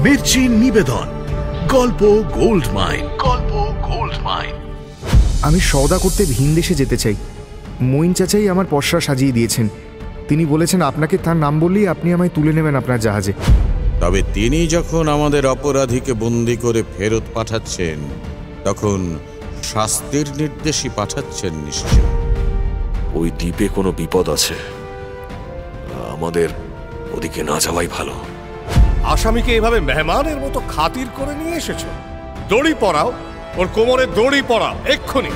মির্চি নিবেদন গল্প gold mine. গল্প গোল্ড মাইন। আমি সওদা করতে ভিনদেশে যেতে চাই। মঈন চাচাই আমার পসরা সাজিয়ে দিয়েছেন। তিনি বলেছেন আপনাকে তার নাম বললেই আপনি আমায় তুলে নেবেন আপনার জাহাজে। তবে তিনি যখন আমাদের অপরাধীকে বন্দী করে ফেরত পাঠাচ্ছেন তখন শাস্তির নির্দেশই পাঠাচ্ছেন নিশ্চয়। ওই দ্বীপে কোনো বিপদ আছে, আমাদের ওদিকে না যাওয়াই ভালো। আসামিকে এভাবে মেহমানের মতো খাতির করে নিয়ে এসেছো। দড়ি পরাও, ওর কোমরে দড়ি পরাও এক্ষুনি।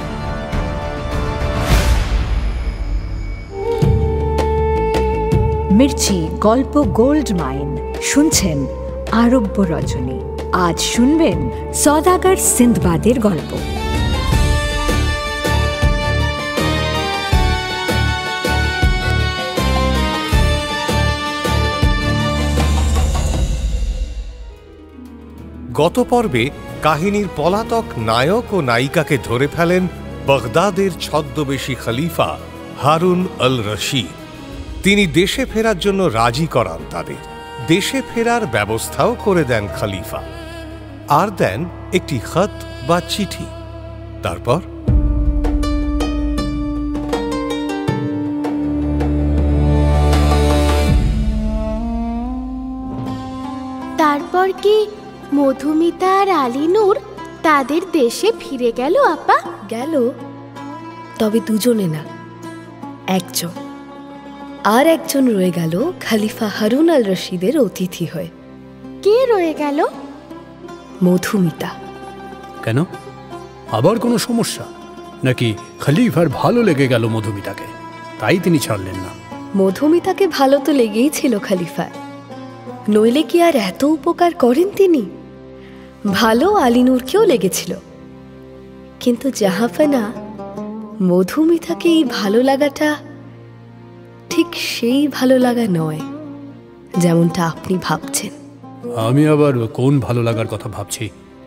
মির্চি গল্প গোল্ড মাইন শুনছেন আরব্য রজনী। আজ শুনবেন সওদাগর সিন্দবাদের গল্প। গত পর্বে কাহিনীর পলাতক নায়ক ও নায়িকাকে ধরে ফেলেন বাগদাদের ছদ্মবেশী খলিফা হারুন আল রশিদ। তিনি দেশে ফেরার জন্য রাজি করান তাদের। দেশে ফেরার ব্যবস্থাও করে দেন খলিফা, আর দেন একটি খত বা চিঠি। তারপর কি মধুমিতা আর আলীনূর তাদের দেশে ফিরে গেল? আপা গেল, তবে দুজনে না, একজন। আর একজন রয়ে গেল খলিফা হারুন আল রশিদের অতিথি হয়ে। কে রয়ে গেল? মধুমিতা। কেন, আবার কোনো সমস্যা নাকি? খলিফার ভালো লেগে গেল মধুমিতাকে, তাই তিনি ছাড়লেন না? মধুমিতাকে ভালো তো লেগেই ছিল খলিফার, নইলে কি আর এত উপকার করেন তিনি? ভালো আলীনূরকেও লেগেছিল, কিন্তু জাহাফনা মধুমিতাকে এই ভালো লাগাটা ঠিক সেই ভালো লাগা নয় যেমনটা আপনি ভাবছেন। আমি আবার কোন ভালো লাগার কথা ভাবছি?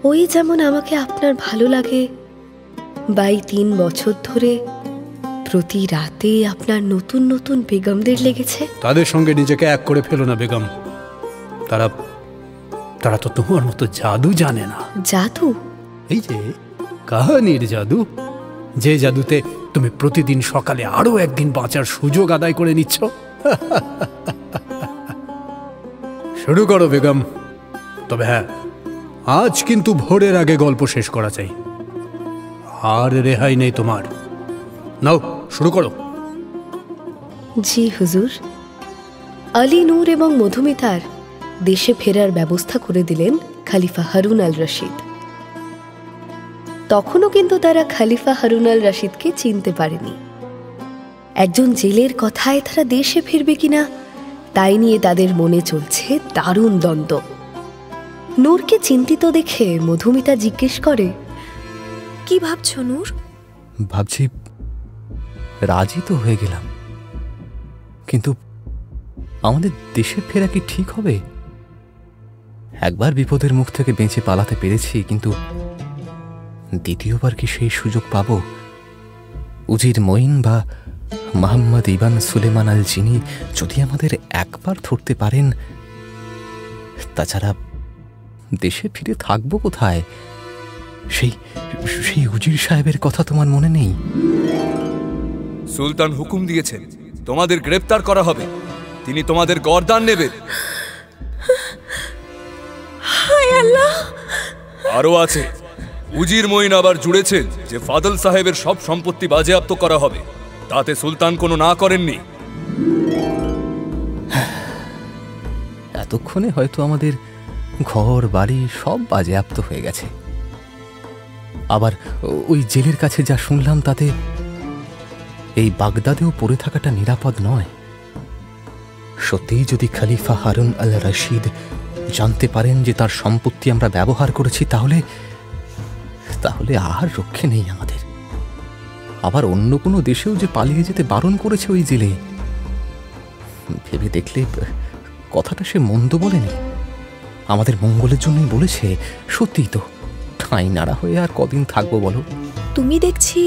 ওই যেমন আমাকে আপনার ভালো লাগে, বা 3 বছর ধরে প্রতি রাতে আপনার নতুন নতুন বেগমদের লেগেছে। তাদের সঙ্গে নিজেকে এক করে ফেলো না বেগম। তারা তারা তো তোমার মতো জাদু জানে না। জাদু? এই যে কাহানির জাদু, যে জাদুতে তুমি প্রতিদিন সকালে আরো একদিন বাঁচার সুযোগ আদায় করে নিচ্ছ। শুরু করো বেগম। তবে হ্যাঁ, আজ কিন্তু ভোরের আগে গল্প শেষ করা চাই। আর রেহাই নেই তোমার। নাও শুরু করো। জি হুজুর। আলীনূর এবং মধুমিতার দেশে ফেরার ব্যবস্থা করে দিলেন খলিফা হারুন আল রশিদ। তখনও কিন্তু তারা খলিফা হারুন আল রশিদকে চিনতে পারেনি। একজন জেলের কথায় তারা দেশে ফিরবে কিনা তাই নিয়ে তাদের মনে চলছে দারুণ দ্বন্দ্ব। নূরকে চিন্তিত দেখে মধুমিতা জিজ্ঞেস করে, কি ভাবছো নূর? ভাবছি রাজি তো হয়ে গেলাম, কিন্তু আমাদের দেশে ফেরা কি ঠিক হবে? একবার বিপদের মুখ থেকে বেঁচে পালাতে পেরেছি, কিন্তু দ্বিতীয়বার কি সেই সুযোগ পাব? উজির মঈন বা মোহাম্মদ ইবান সুলেমান আল জিনি যদি আমাদের একবার ধরতে পারেন, তাছাড়া দেশে ফিরে থাকবো কোথায়? সেই উজির সাহেবের কথা তোমার মনে নেই? সুলতান হুকুম দিয়েছেন তোমাদের গ্রেফতার করা হবে, তিনি তোমাদের গর্দান নেবেন। আরো আছে, উজির মঈন আবার জুড়েছেন যে ফাদল সাহেবের সব সম্পত্তি বাজেয়াপ্ত করা হবে। তাতে সুলতান কোনো না করেননি। এতক্ষণে হয়তো আমাদের ঘর বাড়ি সব বাজেয়াপ্ত হয়ে গেছে। আবার ওই জেলের কাছে যা শুনলাম তাতে এই বাগদাদেও পড়ে থাকাটা নিরাপদ নয়। সত্যিই যদি খলিফা হারুন আল রশিদ জানতে পারেন যে তার সম্পত্তি আমরা ব্যবহার করেছি, তাহলে আর রক্ষে নেই আমাদের। আবার অন্য কোনো দেশেও যে পালিয়ে যেতে বারণ করেছে ওই জেলে, ভেবে দেখলে কথাটা সে মন্দ বলেনি, আমাদের মঙ্গলের জন্যই বলেছে। সত্যিই তো, ঠাঁই নাড়া হয়ে আর কদিন থাকবো বলো? তুমি দেখছি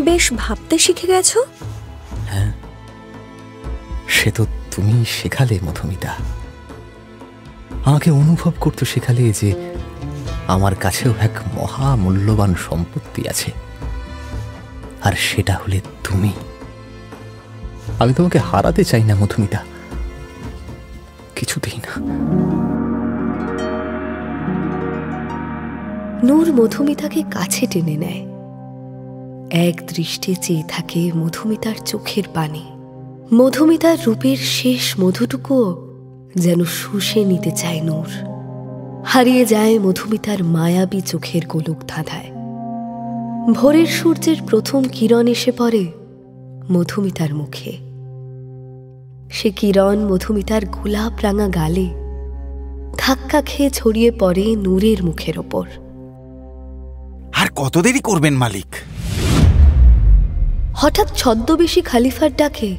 বেশ ভাবতে শিখে গেছো। হ্যাঁ, সে তো তুমি শেখালে মধুমিতা। আমাকে অনুভব করতে শেখালে যে আমার কাছেও এক মহামূল্যবান সম্পত্তি আছে, আর সেটা হলে তুমি। আমি তোমাকে হারাতে চাই না মধুমিতা, কিছুতেই না। নূর মধুমিতাকে কাছে টেনে নেয়, এক দৃষ্টে চেয়ে থাকে মধুমিতার চোখের পানে। মধুমিতার রূপের শেষ মধুটুকুও যেন শুষে নিতে চায় নূর। হারিয়ে যায় মধুমিতার মায়াবী চোখের গোলক ধাঁধায়। ভোরের সূর্যের প্রথম কিরণ এসে পড়ে মধুমিতার মুখে। সে কিরণ মধুমিতার গোলাপ রাঙা গালে ধাক্কা খেয়ে ছড়িয়ে পড়ে নূরের মুখের ওপর। আর কত দেরি করবেন মালিক? হঠাৎ ছদ্মবেশী খালিফার ডাকে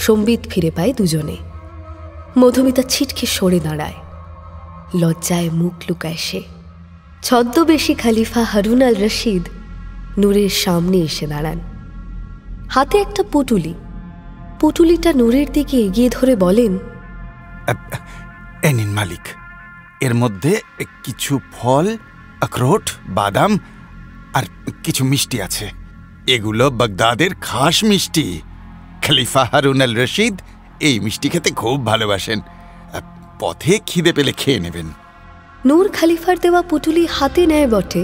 সম্বিত ফিরে পায় দুজনে। মধুমিতা ছিটকে সরে দাঁড়ায়, লজ্জায় মুখ লুকায় সে। ছদ্মবেশী খালিফা হারুন আল রশিদ নূরের সামনে এসে দাঁড়ান, হাতে একটা পুটুলি। পুটুলিটা নূরের দিকে এগিয়ে ধরে বলেন, এ নিন মালিক, এর মধ্যে কিছু ফল, আখরোট, বাদাম আর কিছু মিষ্টি আছে। এগুলো বাগদাদের খাস মিষ্টি। খলিফা হারুন আল রশিদ এই মিষ্টি খেতে খুব ভালোবাসেন। পথে খিদে পেলে খেয়ে নেবেন। নূর খালিফার দেওয়া পুটুলি হাতে নেয় বটে,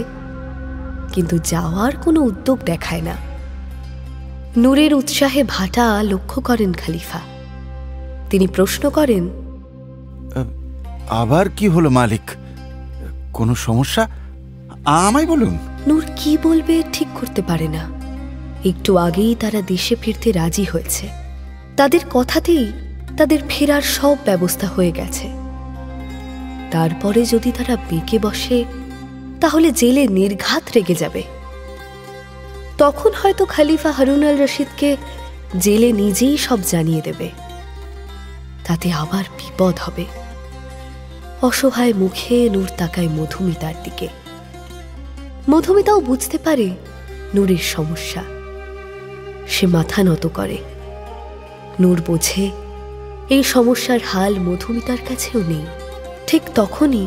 কিন্তু যাওয়ার কোনো উদ্যোগ দেখায় না। নূরের উৎসাহে ভাটা লক্ষ্য করেন খালিফা। তিনি প্রশ্ন করেন, আবার কি হলো মালিক? কোনো সমস্যা? আমায় বলুন। নূর কি বলবে ঠিক করতে পারে না। একটু আগেই তারা দেশে ফিরতে রাজি হয়েছে। তাদের কথাতেই তাদের ফেরার সব ব্যবস্থা হয়ে গেছে। তারপরে যদি তারা বেঁকে বসে, তাহলে জেলে নির্ঘাত রেগে যাবে। তখন হয়তো খলিফা হারুন আল রশিদকে জেলে নিজেই সব জানিয়ে দেবে। তাতে আবার বিপদ হবে। অসহায় মুখে নূর তাকায় মধুমিতার দিকে। মধুমিতাও বুঝতে পারে নূরের সমস্যা। সে মাথা নত করে। নূর বোঝে এই সমস্যার হাল মধুমিতার কাছেও নেই। ঠিক তখনই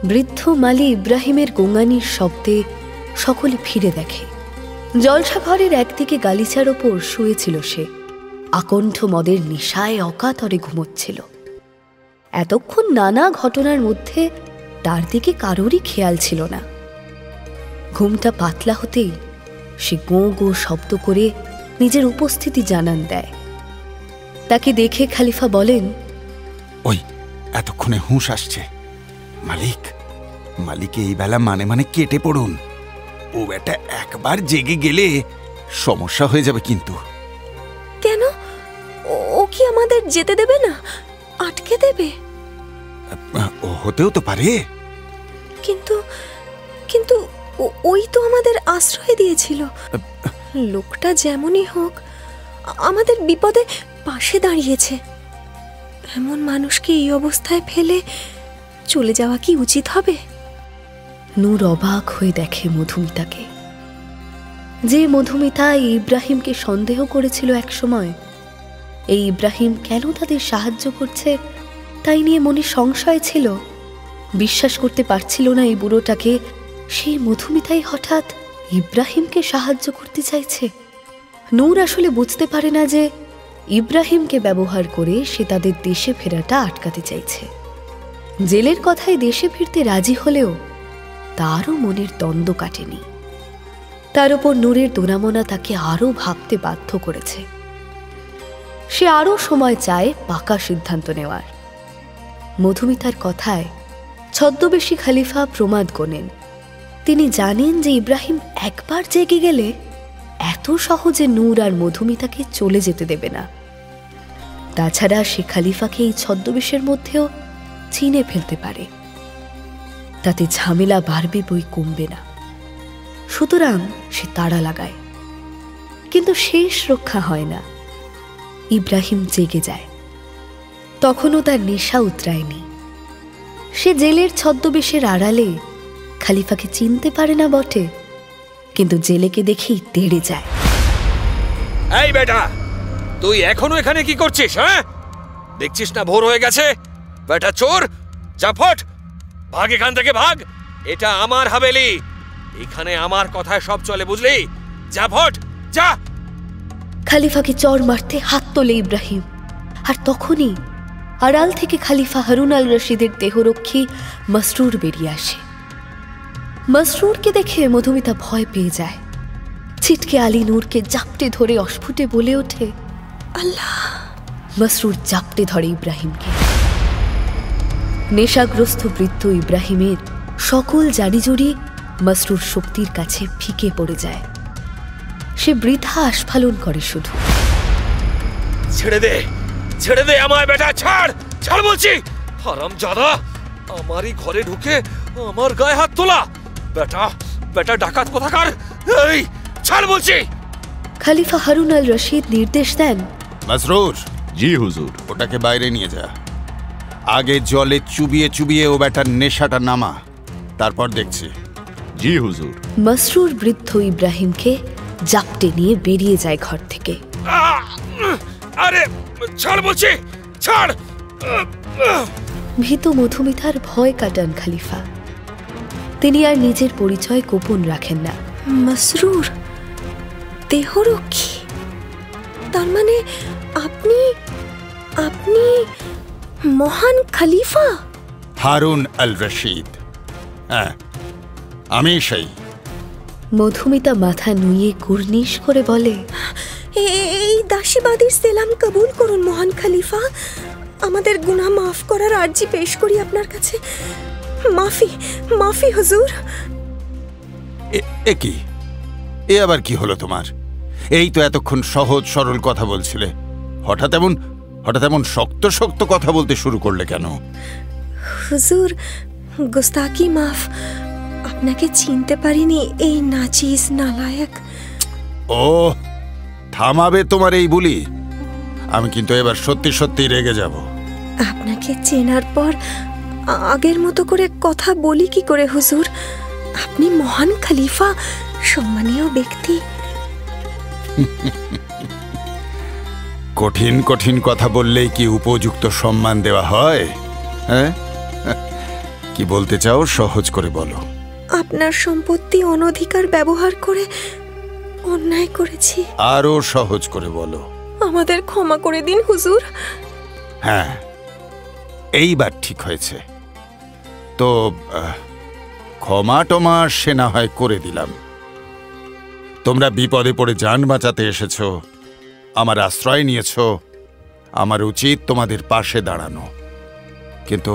বৃদ্ধ মালি ইব্রাহিমের গোঙানির শব্দে সকলে ফিরে দেখে। জলসাঘরের একদিকে গালিচার ওপর শুয়েছিল সে। আকণ্ঠ মদের নেশায় অকাতরে ঘুমোচ্ছিল। এতক্ষণ নানা ঘটনার মধ্যে তার দিকে কারোরই খেয়াল ছিল না। ঘুমটা পাতলা হতেই সে গোঁ গোঁ শব্দ করে নিজের উপস্থিতি জানান দেয়। তাকে দেখে খলিফা বলেন, ওই এতক্ষণে হুঁশ আসছে। মালিক, মালিকে এই বেলা মানে মানে কেটে পড়ুন। ও বেটা একবার জেগে গেলে সমস্যা হয়ে যাবে। কিন্তু কেন? ও কি আমাদের যেতে দেবে না? আটকে দেবে? ও হতেও তো পারে। কিন্তু কিন্তু ওই তো আমাদের আশ্রয় দিয়েছিল। লোকটা যেমনই হোক আমাদের বিপদে পাশে দাঁড়িয়েছে। এমন মানুষকে এই অবস্থায় ফেলে চলে যাওয়া কি উচিত হবে? নূর অবাক হয়ে দেখে মধুমিতাকে। যে মধুমিতা ইব্রাহিমকে সন্দেহ করেছিল এক সময়, এই ইব্রাহিম কেন তাদের সাহায্য করছে তাই নিয়ে মনে সংশয় ছিল। বিশ্বাস করতে পারছিল না এই বুড়োটাকে। সেই মধুমিতাই হঠাৎ ইব্রাহিমকে সাহায্য করতে চাইছে। নূর আসলে বুঝতে পারে না যে ইব্রাহিমকে ব্যবহার করে সে তাদের দেশে ফেরাটা আটকাতে চাইছে। জেলের কথায় দেশে ফিরতে রাজি হলেও তারও মনের দ্বন্দ্ব কাটেনি। তার উপর নূরের দোনামোনা তাকে আরও ভাবতে বাধ্য করেছে। সে আরও সময় চায় পাকা সিদ্ধান্ত নেওয়ার। মধুমিতার কথায় ছদ্মবেশী খলিফা প্রমাদ গোনেন। তিনি জানেন যে ইব্রাহিম একবার জেগে গেলে এত সহজে নূর আর মধুমিতাকে চলে যেতে দেবে না। তাছাড়া সে খলিফাকে এই ছদ্মবেশের মধ্যেও চিনে ফেলতে পারে। তাতে ঝামেলা বাড়বে বই কমবে না। সুতরাং সে তাড়া লাগায়, কিন্তু শেষ রক্ষা হয় না। ইব্রাহিম জেগে যায়। তখনও তার নেশা উতরায়নি। সে জেলের ছদ্মবেশের আড়ালে খলিফাকে চিনতে পারে না বটে, কিন্তু জেলেকে দেখেই তেড়ে যায়। এই বেটা, তুই এখনো এখানে কি করছিস? হ্যাঁ, দেখছিস না ভোর হয়ে গেছে? বেটা চোর, যা ফট, ভাগ এখান থেকে ভাগ। এটা আমার হাভেলি, এখানে আমার কথায় সব চলে, বুঝলি? যা ফট, যা। খালিফাকে চর মারতে হাত তোলে ইব্রাহিম, আর তখনই আড়াল থেকে খালিফা হারুন আল রশিদের দেহরক্ষী মসরুর বেরিয়ে আসে। মসরুরকে দেখে মধুমিতা ভয় পেয়ে যায়। ছিটকে আলী নূরকে জাপটে ধরে অস্ফুটে বলে ওঠে, আল্লাহ। মসরুর জাপটে ধরে ইব্রাহিমকে। নেশাগ্রস্ত বৃদ্ধ ইব্রাহিমের সকল জারিজুরি মসরুর শক্তির কাছে ফিকে পড়ে যায়। সে বৃথা আস্ফালন করে শুধু। ছেড়ে দে, ছেড়ে দে আমায় বেটা, ছাড়, ছাড় বলছি। হারামজাদা, আমারই ঘরে ঢুকে আমার গায়ে হাত তোলা। বেটা, বেটা ডাকাত কোথাকার, এই ছাড় বলছি। খলিফা হারুন আল রশিদ নির্দেশ দেন, মসরুর। জি হুজুর। ওটাকে বাইরে নিয়ে যা। আগে জলে চুবিয়ে চুবিয়ে ও বেটার নেশাটা নামা, তারপর দেখছি। জি হুজুর। মসরুর বৃদ্ধ ইব্রাহিমকে জাপটে নিয়ে বেরিয়ে যায় ঘর থেকে। আরে ছাড় বলছি, ছাড়। ভীত মধুমিতার ভয় কাটান খলিফা। তিনি আর নিজের পরিচয় গোপন রাখেন না। মসরুর দেহরক্ষী, তার মানে আপনি আপনি মহান খলিফা হারুন আল রশিদ। হ্যাঁ, আমি সেই। মধুমিতা মাথা নুয়ে কুর্নিশ করে বলে, এই দাসীবাদীর সেলাম কবুল করুন মহান খলিফা। আমাদের গুনাহ মাফ করার আর্জি পেশ করি আপনার কাছে। মাফি, মাফি হুজুর। এ কি? এ আবার কি হলো তোমার? এই তো এতক্ষণ সহজ সরল কথা বলছিলে, হঠাৎ এমন শক্ত শক্ত কথা বলতে শুরু করলে কেন? হুজুর, গুস্তাকি মাফ। আপনাকে চিনতে পারিনি, এই নাচিস নালায়েক। ও, থামাবে তোমার এই বুলি? আমি কিন্তু এবার সত্যি সত্যি রেগে যাব। আপনাকে চেনার পর আগের মতো করে কথা বলি কি করে হুজুর? আপনি মহান খলিফা, সম্মানীয় ব্যক্তি। কঠিন কঠিন কথা বললেই কি উপযুক্ত সম্মান দেওয়া হয়? হ্যাঁ, কি বলতে চাও সহজ করে বলো। আপনার সম্পত্তি অনধিকার ব্যবহার করে অন্যায় করেছি। আরো সহজ করে বলো। আমাদের ক্ষমা করে দিন হুজুর। হ্যাঁ, এইবার ঠিক হয়েছে তো। ক্ষমা টমা সে না হয় করে দিলাম। তোমরা বিপদে পড়ে জান বাঁচাতে এসেছো, আমার আশ্রয় নিয়েছো, আমার উচিত তোমাদের পাশে দাঁড়ানো। কিন্তু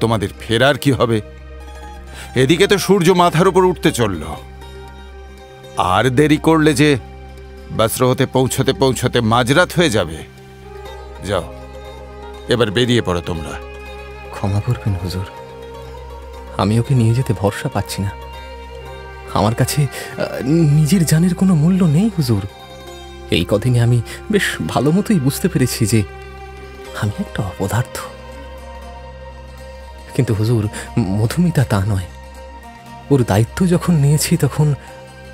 তোমাদের ফেরার কি হবে? এদিকে তো সূর্য মাথার উপর উঠতে চলল। আর দেরি করলে যে বাসরা পৌঁছতে পৌঁছতে মাঝরাত হয়ে যাবে। যাও, এবার বেরিয়ে পড়ো তোমরা। ক্ষমা করবেন হুজুর, আমি ওকে নিয়ে যেতে ভরসা পাচ্ছি না। আমার কাছে নিজের জানের কোনো মূল্য নেই হুজুর। এই কদিনে আমি বেশ ভালো মতোই বুঝতে পেরেছি যে আমি একটা অপদার্থ। কিন্তু হুজুর, মধুমিতা তা নয়। ওর দায়িত্ব যখন নিয়েছি তখন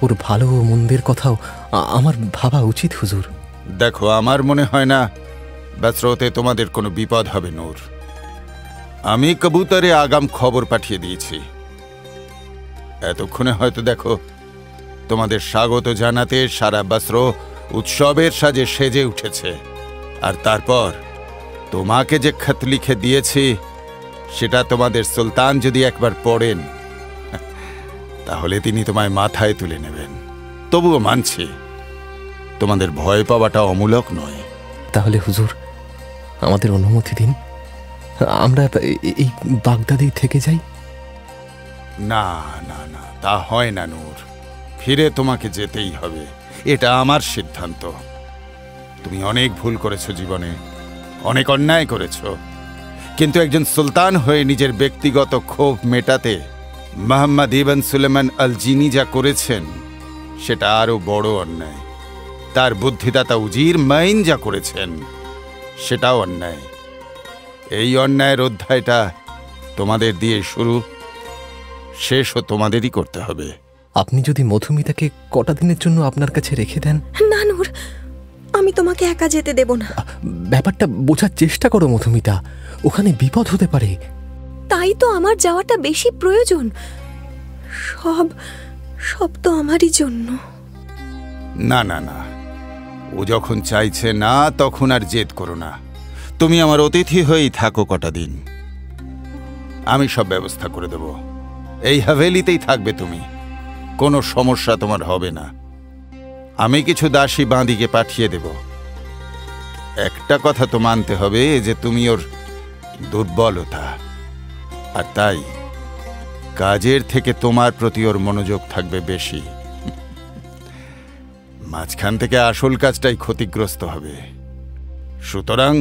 ওর ভালো ও মন্দের কথাও আমার ভাবা উচিত হুজুর। দেখো, আমার মনে হয় না বাসরাতে তোমাদের কোনো বিপদ হবে নূর। আমি কবুতরে আগাম খবর পাঠিয়ে দিয়েছি। এতক্ষণে হয়তো দেখো তোমাদের স্বাগত জানাতে সারা বাসরা উৎসবের সাজে সেজে উঠেছে। আর তারপর তোমাকে যে খত লিখে দিয়েছি সেটা তোমাদের সুলতান যদি একবার পড়েন তাহলে তিনি তোমায় মাথায় তুলে নেবেন। তবুও মানছি তোমাদের ভয় পাওয়াটা অমূলক নয়। তাহলে হুজুর, আমাদের অনুমতি দিন, আমরা এই বাগদাদেই থেকে যাই। না না না, তা হয় না নূর। ফিরে তোমাকে যেতেই হবে, এটা আমার সিদ্ধান্ত। তুমি অনেক ভুল করেছো জীবনে, অনেক অন্যায় করেছো, কিন্তু একজন সুলতান হয়ে নিজের ব্যক্তিগত ক্ষোভ মেটাতে মোহাম্মদ ইবন সুলেমান আল জিনি যা করেছেন সেটা আরো বড় অন্যায়। তার বুদ্ধিদাতা উজির মাইন যা করেছেন সেটাও অন্যায়। এই অন্যায়ের অধ্যায়টা তোমাদের দিয়ে শুরু, শেষও তোমাদেরই করতে হবে। আপনি যদি মধুমিতাকে কটা দিনের জন্য আপনার কাছে রেখে দেন। না নূর, আমি তোমাকে একা যেতে দেব না। ব্যাপারটা বোঝার চেষ্টা করো মধুমিতা, ওখানে বিপদ হতে পারে। তাই তো আমার যাওয়াটা বেশি প্রয়োজন। সব সব তো আমারই জন্য। না না না, ও যখন চাইছে না তখন আর জেদ করো না। তুমি আমার অতিথি হয়েই থাকো কটা দিন, আমি সব ব্যবস্থা করে দেব। এই হাভেলিতেই থাকবে তুমি, কোনো সমস্যা তোমার হবে না। আমি কিছু দাসী বাঁদিকে পাঠিয়ে দেব। একটা কথা তো মানতে হবে যে তুমি ওর দুর্বলতা, আর তাই কাজের থেকে তোমার প্রতি ওর মনোযোগ থাকবে বেশি। মাঝখান থেকে আসল কাজটাই ক্ষতিগ্রস্ত হবে। সুতরাং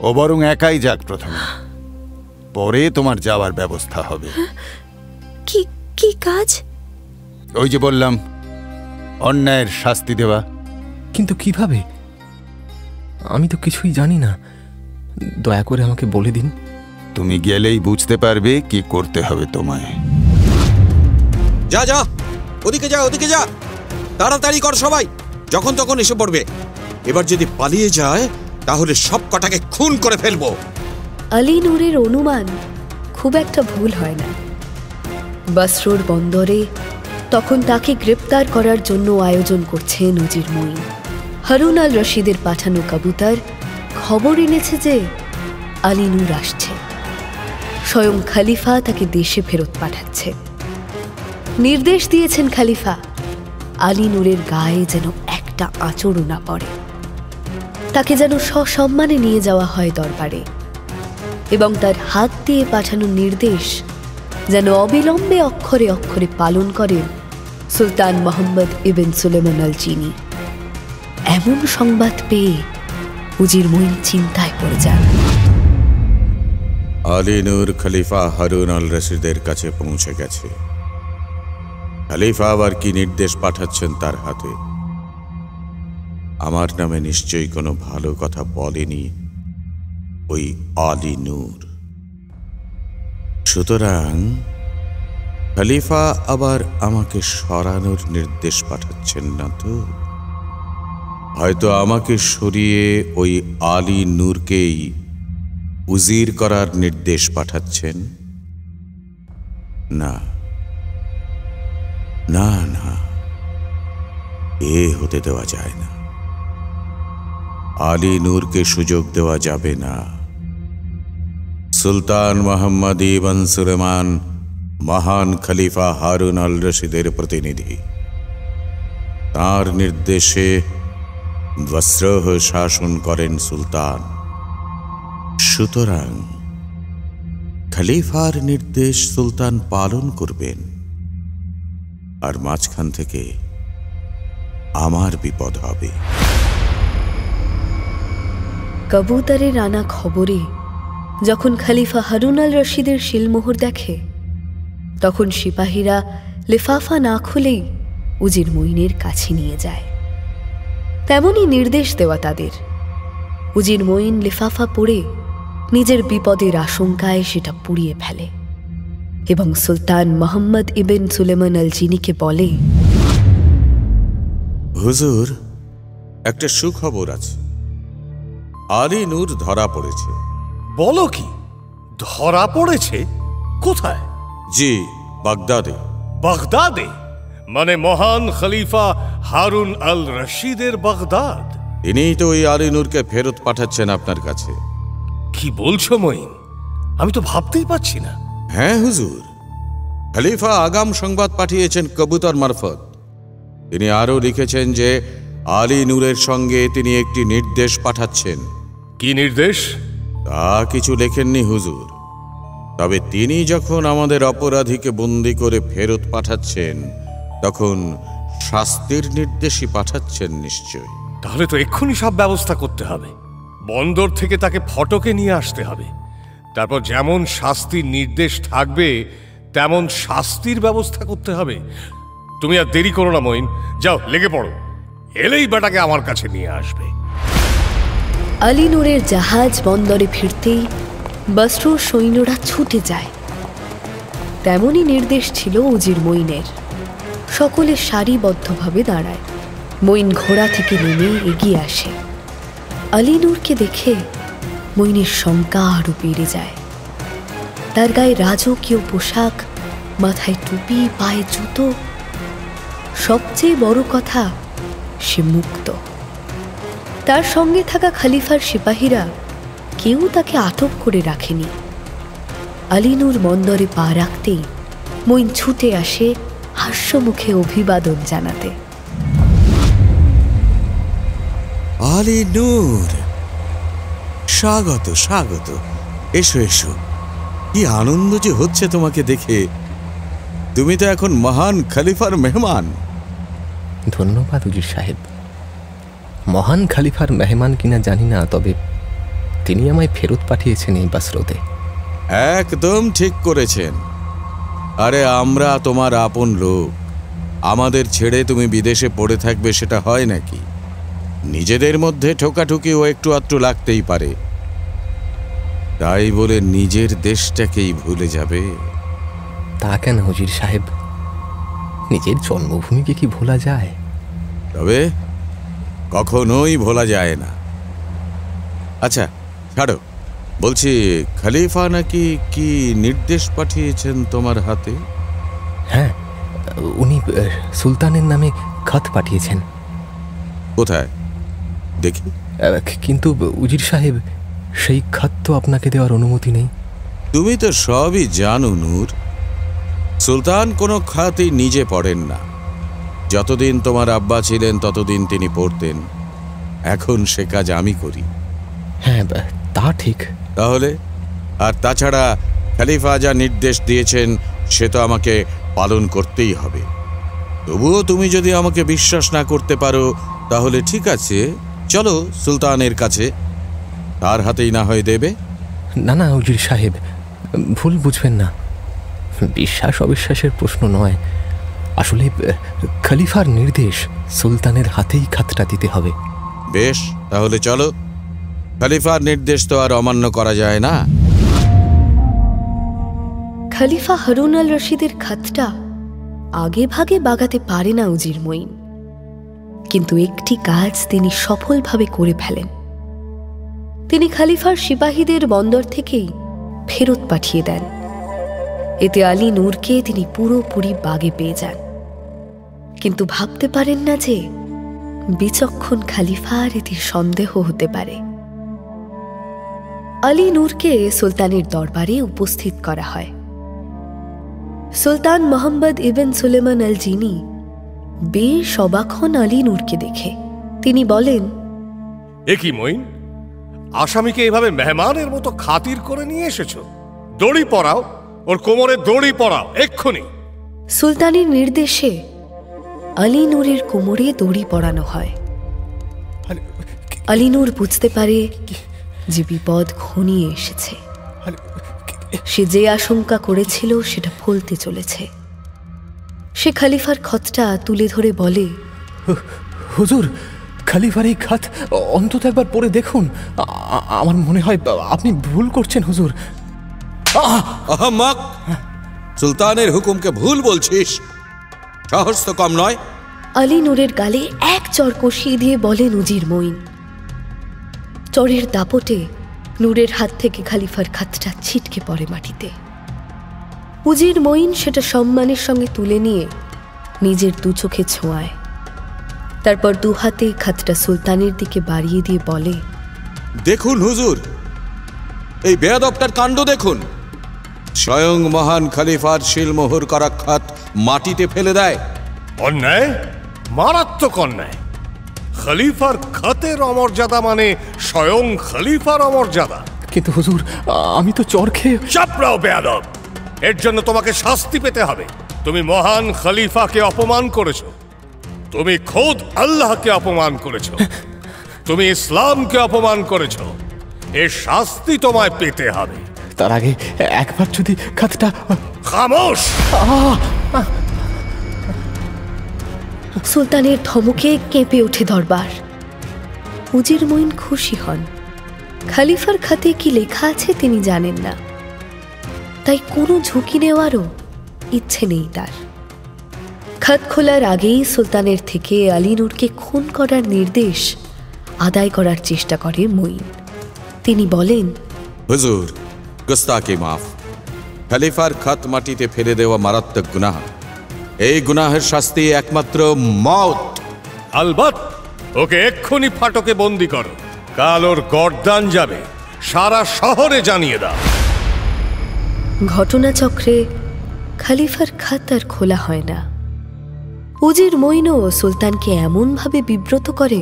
ও বরং একাই যাক প্রথমে, পরে তোমার যাওয়ার ব্যবস্থা হবে। কি কি কাজ? ওই যে বললাম, অন্যায়ের শাস্তি দেওয়া। কিন্তু কিভাবে? আমি তো কিছুই জানি না, দয়া করে আমাকে বলে দিন। তুমি গেলেই বুঝতে পারবে কি করতে হবে তোমায়। যা যা, ওদিকে যা, ওদিকে যা, তাড়াতাড়ি কর সবাই, যখন তখন এসে পড়বে। এবার যদি পালিয়ে যায় তাহলে সব কটাকে খুন করে ফেলবো। আলী নূরের অনুমান খুব একটা ভুল হয় না। বসরার বন্দরে তখন তাকে গ্রেপ্তার করার জন্য আয়োজন করছেন উজির মঈন। হারুন আল রশিদের পাঠানো কবুতর খবর এনেছে যে আলী নূর আসছে। স্বয়ং খলিফা তাকে দেশে ফেরত পাঠাচ্ছে। নির্দেশ দিয়েছেন খলিফা, আলী নূরের গায়ে যেন একটা আঁচড়ও না পড়ে। তাকে যেন সসম্মানে নিয়ে যাওয়া হয় দরবারে, এবং তার হাত দিয়ে পাঠানো নির্দেশ যেন অবিলম্বে অক্ষরে অক্ষরে পালন করেন সুলতান মোহাম্মদ ইবেন সুলেমান আল চিনি। এমন সংবাদ পেয়ে উজির মঈন চিন্তায় পড়ে যান। আলী নূর খলিফা হারুন আল রশিদের কাছে পৌঁছে গেছে। খলিফা আবার কি নির্দেশ পাঠাচ্ছেন তার হাতে? আমার নামে নিশ্চয়ই কোনো ভালো কথা বলেনি ওই আলী নূর। সুতরাং খলিফা আবার আমাকে সরানোর নির্দেশ পাঠাচ্ছেন না তো? হয়তো আমাকে সরিয়ে ওই আলী নূরকেই উজির করার নির্দেশ পাঠাচ্ছেন। না না না, এ হতে দেওয়া যায় না। আলী নূরকে সুযোগ দেওয়া যাবে না। সুলতান মোহাম্মদ ইবন সুলেমান মহান খলিফা হারুন আল রশিদের প্রতিনিধি, তার নির্দেশে বসরাহ শাসন করেন সুলতান। সুতরাং খলিফার নির্দেশ সুলতান পালন করবেন, আর মাঝখান থেকে আমার বিপদ হবে। কবুতরের আনা খবরে যখন খলিফা হারুন আল রশিদের শিলমোহর দেখে, তখন সিপাহীরা লিফাফা না খুলেই উজির মঈনের কাছে নিয়ে যায়। তেমনই নির্দেশ দেওয়া তাদের। উজির মঈন লিফাফা পড়ে নিজের বিপদের আশঙ্কায় সেটা পুড়িয়ে ফেলে এবং সুলতান মোহাম্মদ ইবেন সুলেমান আল চিনিকে বলে, হুজুর, একটা সুখবর আছে। আলী নূর ধরা পড়েছে। বলো কি? ধরা পড়েছে? কোথায়? জি, বাগদাদে। বাগদাদে? মানে মহান খলিফা হারুন আল রশিদের বাগদাদ? তিনিই তো ওই আলী নূরকে ফেরত পাঠাচ্ছেন আপনার কাছে। কি বলছো মঈন? আমি তো ভাবতেই পারছি না। হ্যাঁ হুজুর, খলিফা আগাম সংবাদ পাঠিয়েছেন কবুতর মারফত। তিনি আরও লিখেছেন যে আলী নূরের সঙ্গে তিনি একটি নির্দেশ পাঠাচ্ছেন। কি নির্দেশ? তা কিছু লেখেননি হুজুর, তবে তিনি যখন আমাদের অপরাধীকে বন্দি করে ফেরত পাঠাচ্ছেন তখন শাস্তির নির্দেশই পাঠাচ্ছেন নিশ্চয়। তাহলে তো এক্ষুনি সব ব্যবস্থা করতে হবে। বন্দর থেকে তাকে ফটকে নিয়ে আসতে হবে, তারপর যেমন শাস্তির নির্দেশ থাকবে তেমন শাস্তির ব্যবস্থা করতে হবে। তুমি আর দেরি করো না মঈন, যাও লেগে পড়ো। এলেই বেটাকে আমার কাছে নিয়ে আসবে। আলী নূরের জাহাজ বন্দরে ফিরতেই বসরার সৈন্যরা ছুটে যায়। তেমনই নির্দেশ ছিল উজির মঈনের। সকলে সারিবদ্ধভাবে দাঁড়ায়। মঈন ঘোড়া থেকে নেমে এগিয়ে আসে। আলী নূরকে দেখে মঈনের শঙ্কা আরো বেড়ে যায়। তার গায়ে রাজকীয় পোশাক, মাথায় টুপি, পায়ে জুতো। সবচেয়ে বড় কথা, সে মুক্ত। তার সঙ্গে থাকা খলিফার সিপাহীরা কেউ তাকে আটক করে রাখেনি। আলী নূর বন্দরে পা রাখতেই মঈন ছুটে আসে হাস্যমুখে অভিবাদন জানাতে। আলী নূর, স্বাগত স্বাগত, এসো এসো। কি আনন্দ যে হচ্ছে তোমাকে দেখে। তুমি তো এখন মহান খলিফার মেহমান। ধন্যবাদ উজির সাহেব। মহান খলিফার মেহমান কিনা জানি না, তবে তিনি আমায় ফেরত পাঠিয়েছেন এই বাসরতে। একদম ঠিক করেছেন। আরে আমরা তোমার আপন লোক, আমাদের ছেড়ে তুমি বিদেশে পড়ে থাকবে সেটা হয় নাকি? নিজেদের মধ্যে ঠোকাঠুকিও একটু আধটু লাগতেই পারে, তাই বলে নিজের দেশটাকেই ভুলে যাবে? তা কেন হুজুর সাহেব, নিজের জন্মভূমিকে কি ভোলা যায়? তবে কখনোই ভোলা যায় না। আচ্ছা ছাড়ো, বলছি খলিফা নাকি কি নির্দেশ পাঠিয়েছেন তোমার হাতে? হ্যাঁ, উনি সুলতানের নামে খত পাঠিয়েছেন। কোথায় দেখি? কিন্তু উজির সাহেব, সেই খত তো আপনাকে দেওয়ার অনুমতি নেই। তুমি তো সবই জানো নূর, সুলতান কোনো খাতই নিজে পড়েন না। যতদিন তোমার আব্বা ছিলেন ততদিন তিনি পড়তেন, এখন সে কাজ আমি করি। হ্যাঁ তা ঠিক। তাহলে আর তাছাড়া খলিফা যা নির্দেশ দিয়েছেন সে তো আমাকে পালন করতেই হবে। তবুও তুমি যদি আমাকে বিশ্বাস না করতে পারো তাহলে ঠিক আছে, চলো সুলতানের কাছে, তার হাতেই না হয় দেবে। না না উজির সাহেব, ভুল বুঝবেন না। বিশ্বাস অবিশ্বাসের প্রশ্ন নয়, আসলে খলিফার নির্দেশ, সুলতানের হাতেই খাতটা দিতে হবে। বেশ, তাহলে চলো। খলিফার নির্দেশ তো আর অমান্য করা যায় না। খলিফা হারুন আল রশিদের খাতটা আগে ভাগে বাগাতে পারে না উজির মঈন, কিন্তু একটি কাজ তিনি সফলভাবে করে ফেলেন। তিনি খলিফার সিপাহীদের বন্দর থেকেই ফেরত পাঠিয়ে দেন। এতে আলী নূরকে তিনি পুরোপুরি বাগে পেয়ে যান, কিন্তু ভাবতে পারেন না যে বিচক্ষণ খলিফার এতে সন্দেহ হতে পারে। আলী নূরকে সুলতানের দরবারে উপস্থিত করা হয়। সুলতান মোহাম্মদ ইবন সুলেমান আল জিনি বেশ অবাক হন আলী নূরকে দেখে। তিনি বলেন, এ কি মঈন, আসামিকে এভাবে মেহমানের মতো খাতির করে নিয়ে এসেছো? দড়ি পরাও, ওর কোমরে দড়ি পরাও এক্ষুনি। সুলতানের নির্দেশে আলী নূরের কোমরে দড়ি পরানো হয়। আলী নূর বুঝতে পারে যে বিপদ ঘনিয়ে এসেছে। সে যে আশঙ্কা করেছিল সেটা ফলতে চলেছে। সে খলিফার খতটা তুলে ধরে বলে, হুজুর, খলিফার এই খাত অন্তত একবার পড়ে দেখুন। আমার মনে হয় আপনি ভুল করছেন হুজুর। আহমাক, সুলতানের হুকুমকে ভুল বলছিস? সাহস তো কম নয়। আলী নূরের গালে এক চর কষিয়ে দিয়ে বলেন উজির মঈন। চরের দাপটে নূরের হাত থেকে খলিফার খাতটা ছিটকে পড়ে মাটিতে। উজির মঈন সেটা সম্মানের সঙ্গে তুলে নিয়ে নিজের দু চোখে ছোঁয়ায়। তারপর দু হাতে খাতটা সুলতানের দিকে বাড়িয়ে দিয়ে বলে, দেখুন হুজুর, এই বেয়াদবটার কাণ্ড দেখুন। স্বয়ং মহান খলিফার শিলমোহর করা খাত মাটিতে ফেলে দেয়। অন্যায়, মারাত্মক অন্যায়। খলিফার খাতের অমর্যাদা মানে স্বয়ং খলিফার অমর্যাদা। কিন্তু হুজুর, আমি তো চর খেয়ে। চাপড়াও বেয়াদব, এর জন্য তোমাকে শাস্তি পেতে হবে। তুমি মহান খলিফাকে অপমান করেছো, তুমি খোদ আল্লাহকে অপমান করেছো, তুমি ইসলামকে অপমান করেছো। এর শাস্তি তোমায় পেতে হবে। তার আগে একবার যদি খাতটা। খামোশ! সুলতানের ধমকে কেঁপে ওঠে দরবার। উজির মঈন খুশি হন। খলিফার খাতে কি লেখা আছে তিনি জানেন না, তাই কোনো ঝুঁকি নেওয়ারও ইচ্ছে নেই তার। খাত খোলার আগেই সুলতানের থেকে আলী নূরকে খুন করার নির্দেশ আদায় করার চেষ্টা করে মঈন। তিনি বলেন, হুজুর, গুস্তাকি মাফ। খলিফার খাত মাটিতে ফেলে দেওয়া মারাত্মক গুনাহ। এই গুনাহের শাস্তি একমাত্র মওত। আলবাত, ওকে এক্ষুনি ফাটকে বন্দি করো। কাল ওর গর্দান যাবে, সারা শহরে জানিয়ে দাও। ঘটনাচক্রে খলিফার খাত আর খোলা হয় না। উজির মইনও সুলতানকে এমনভাবে বিব্রত করে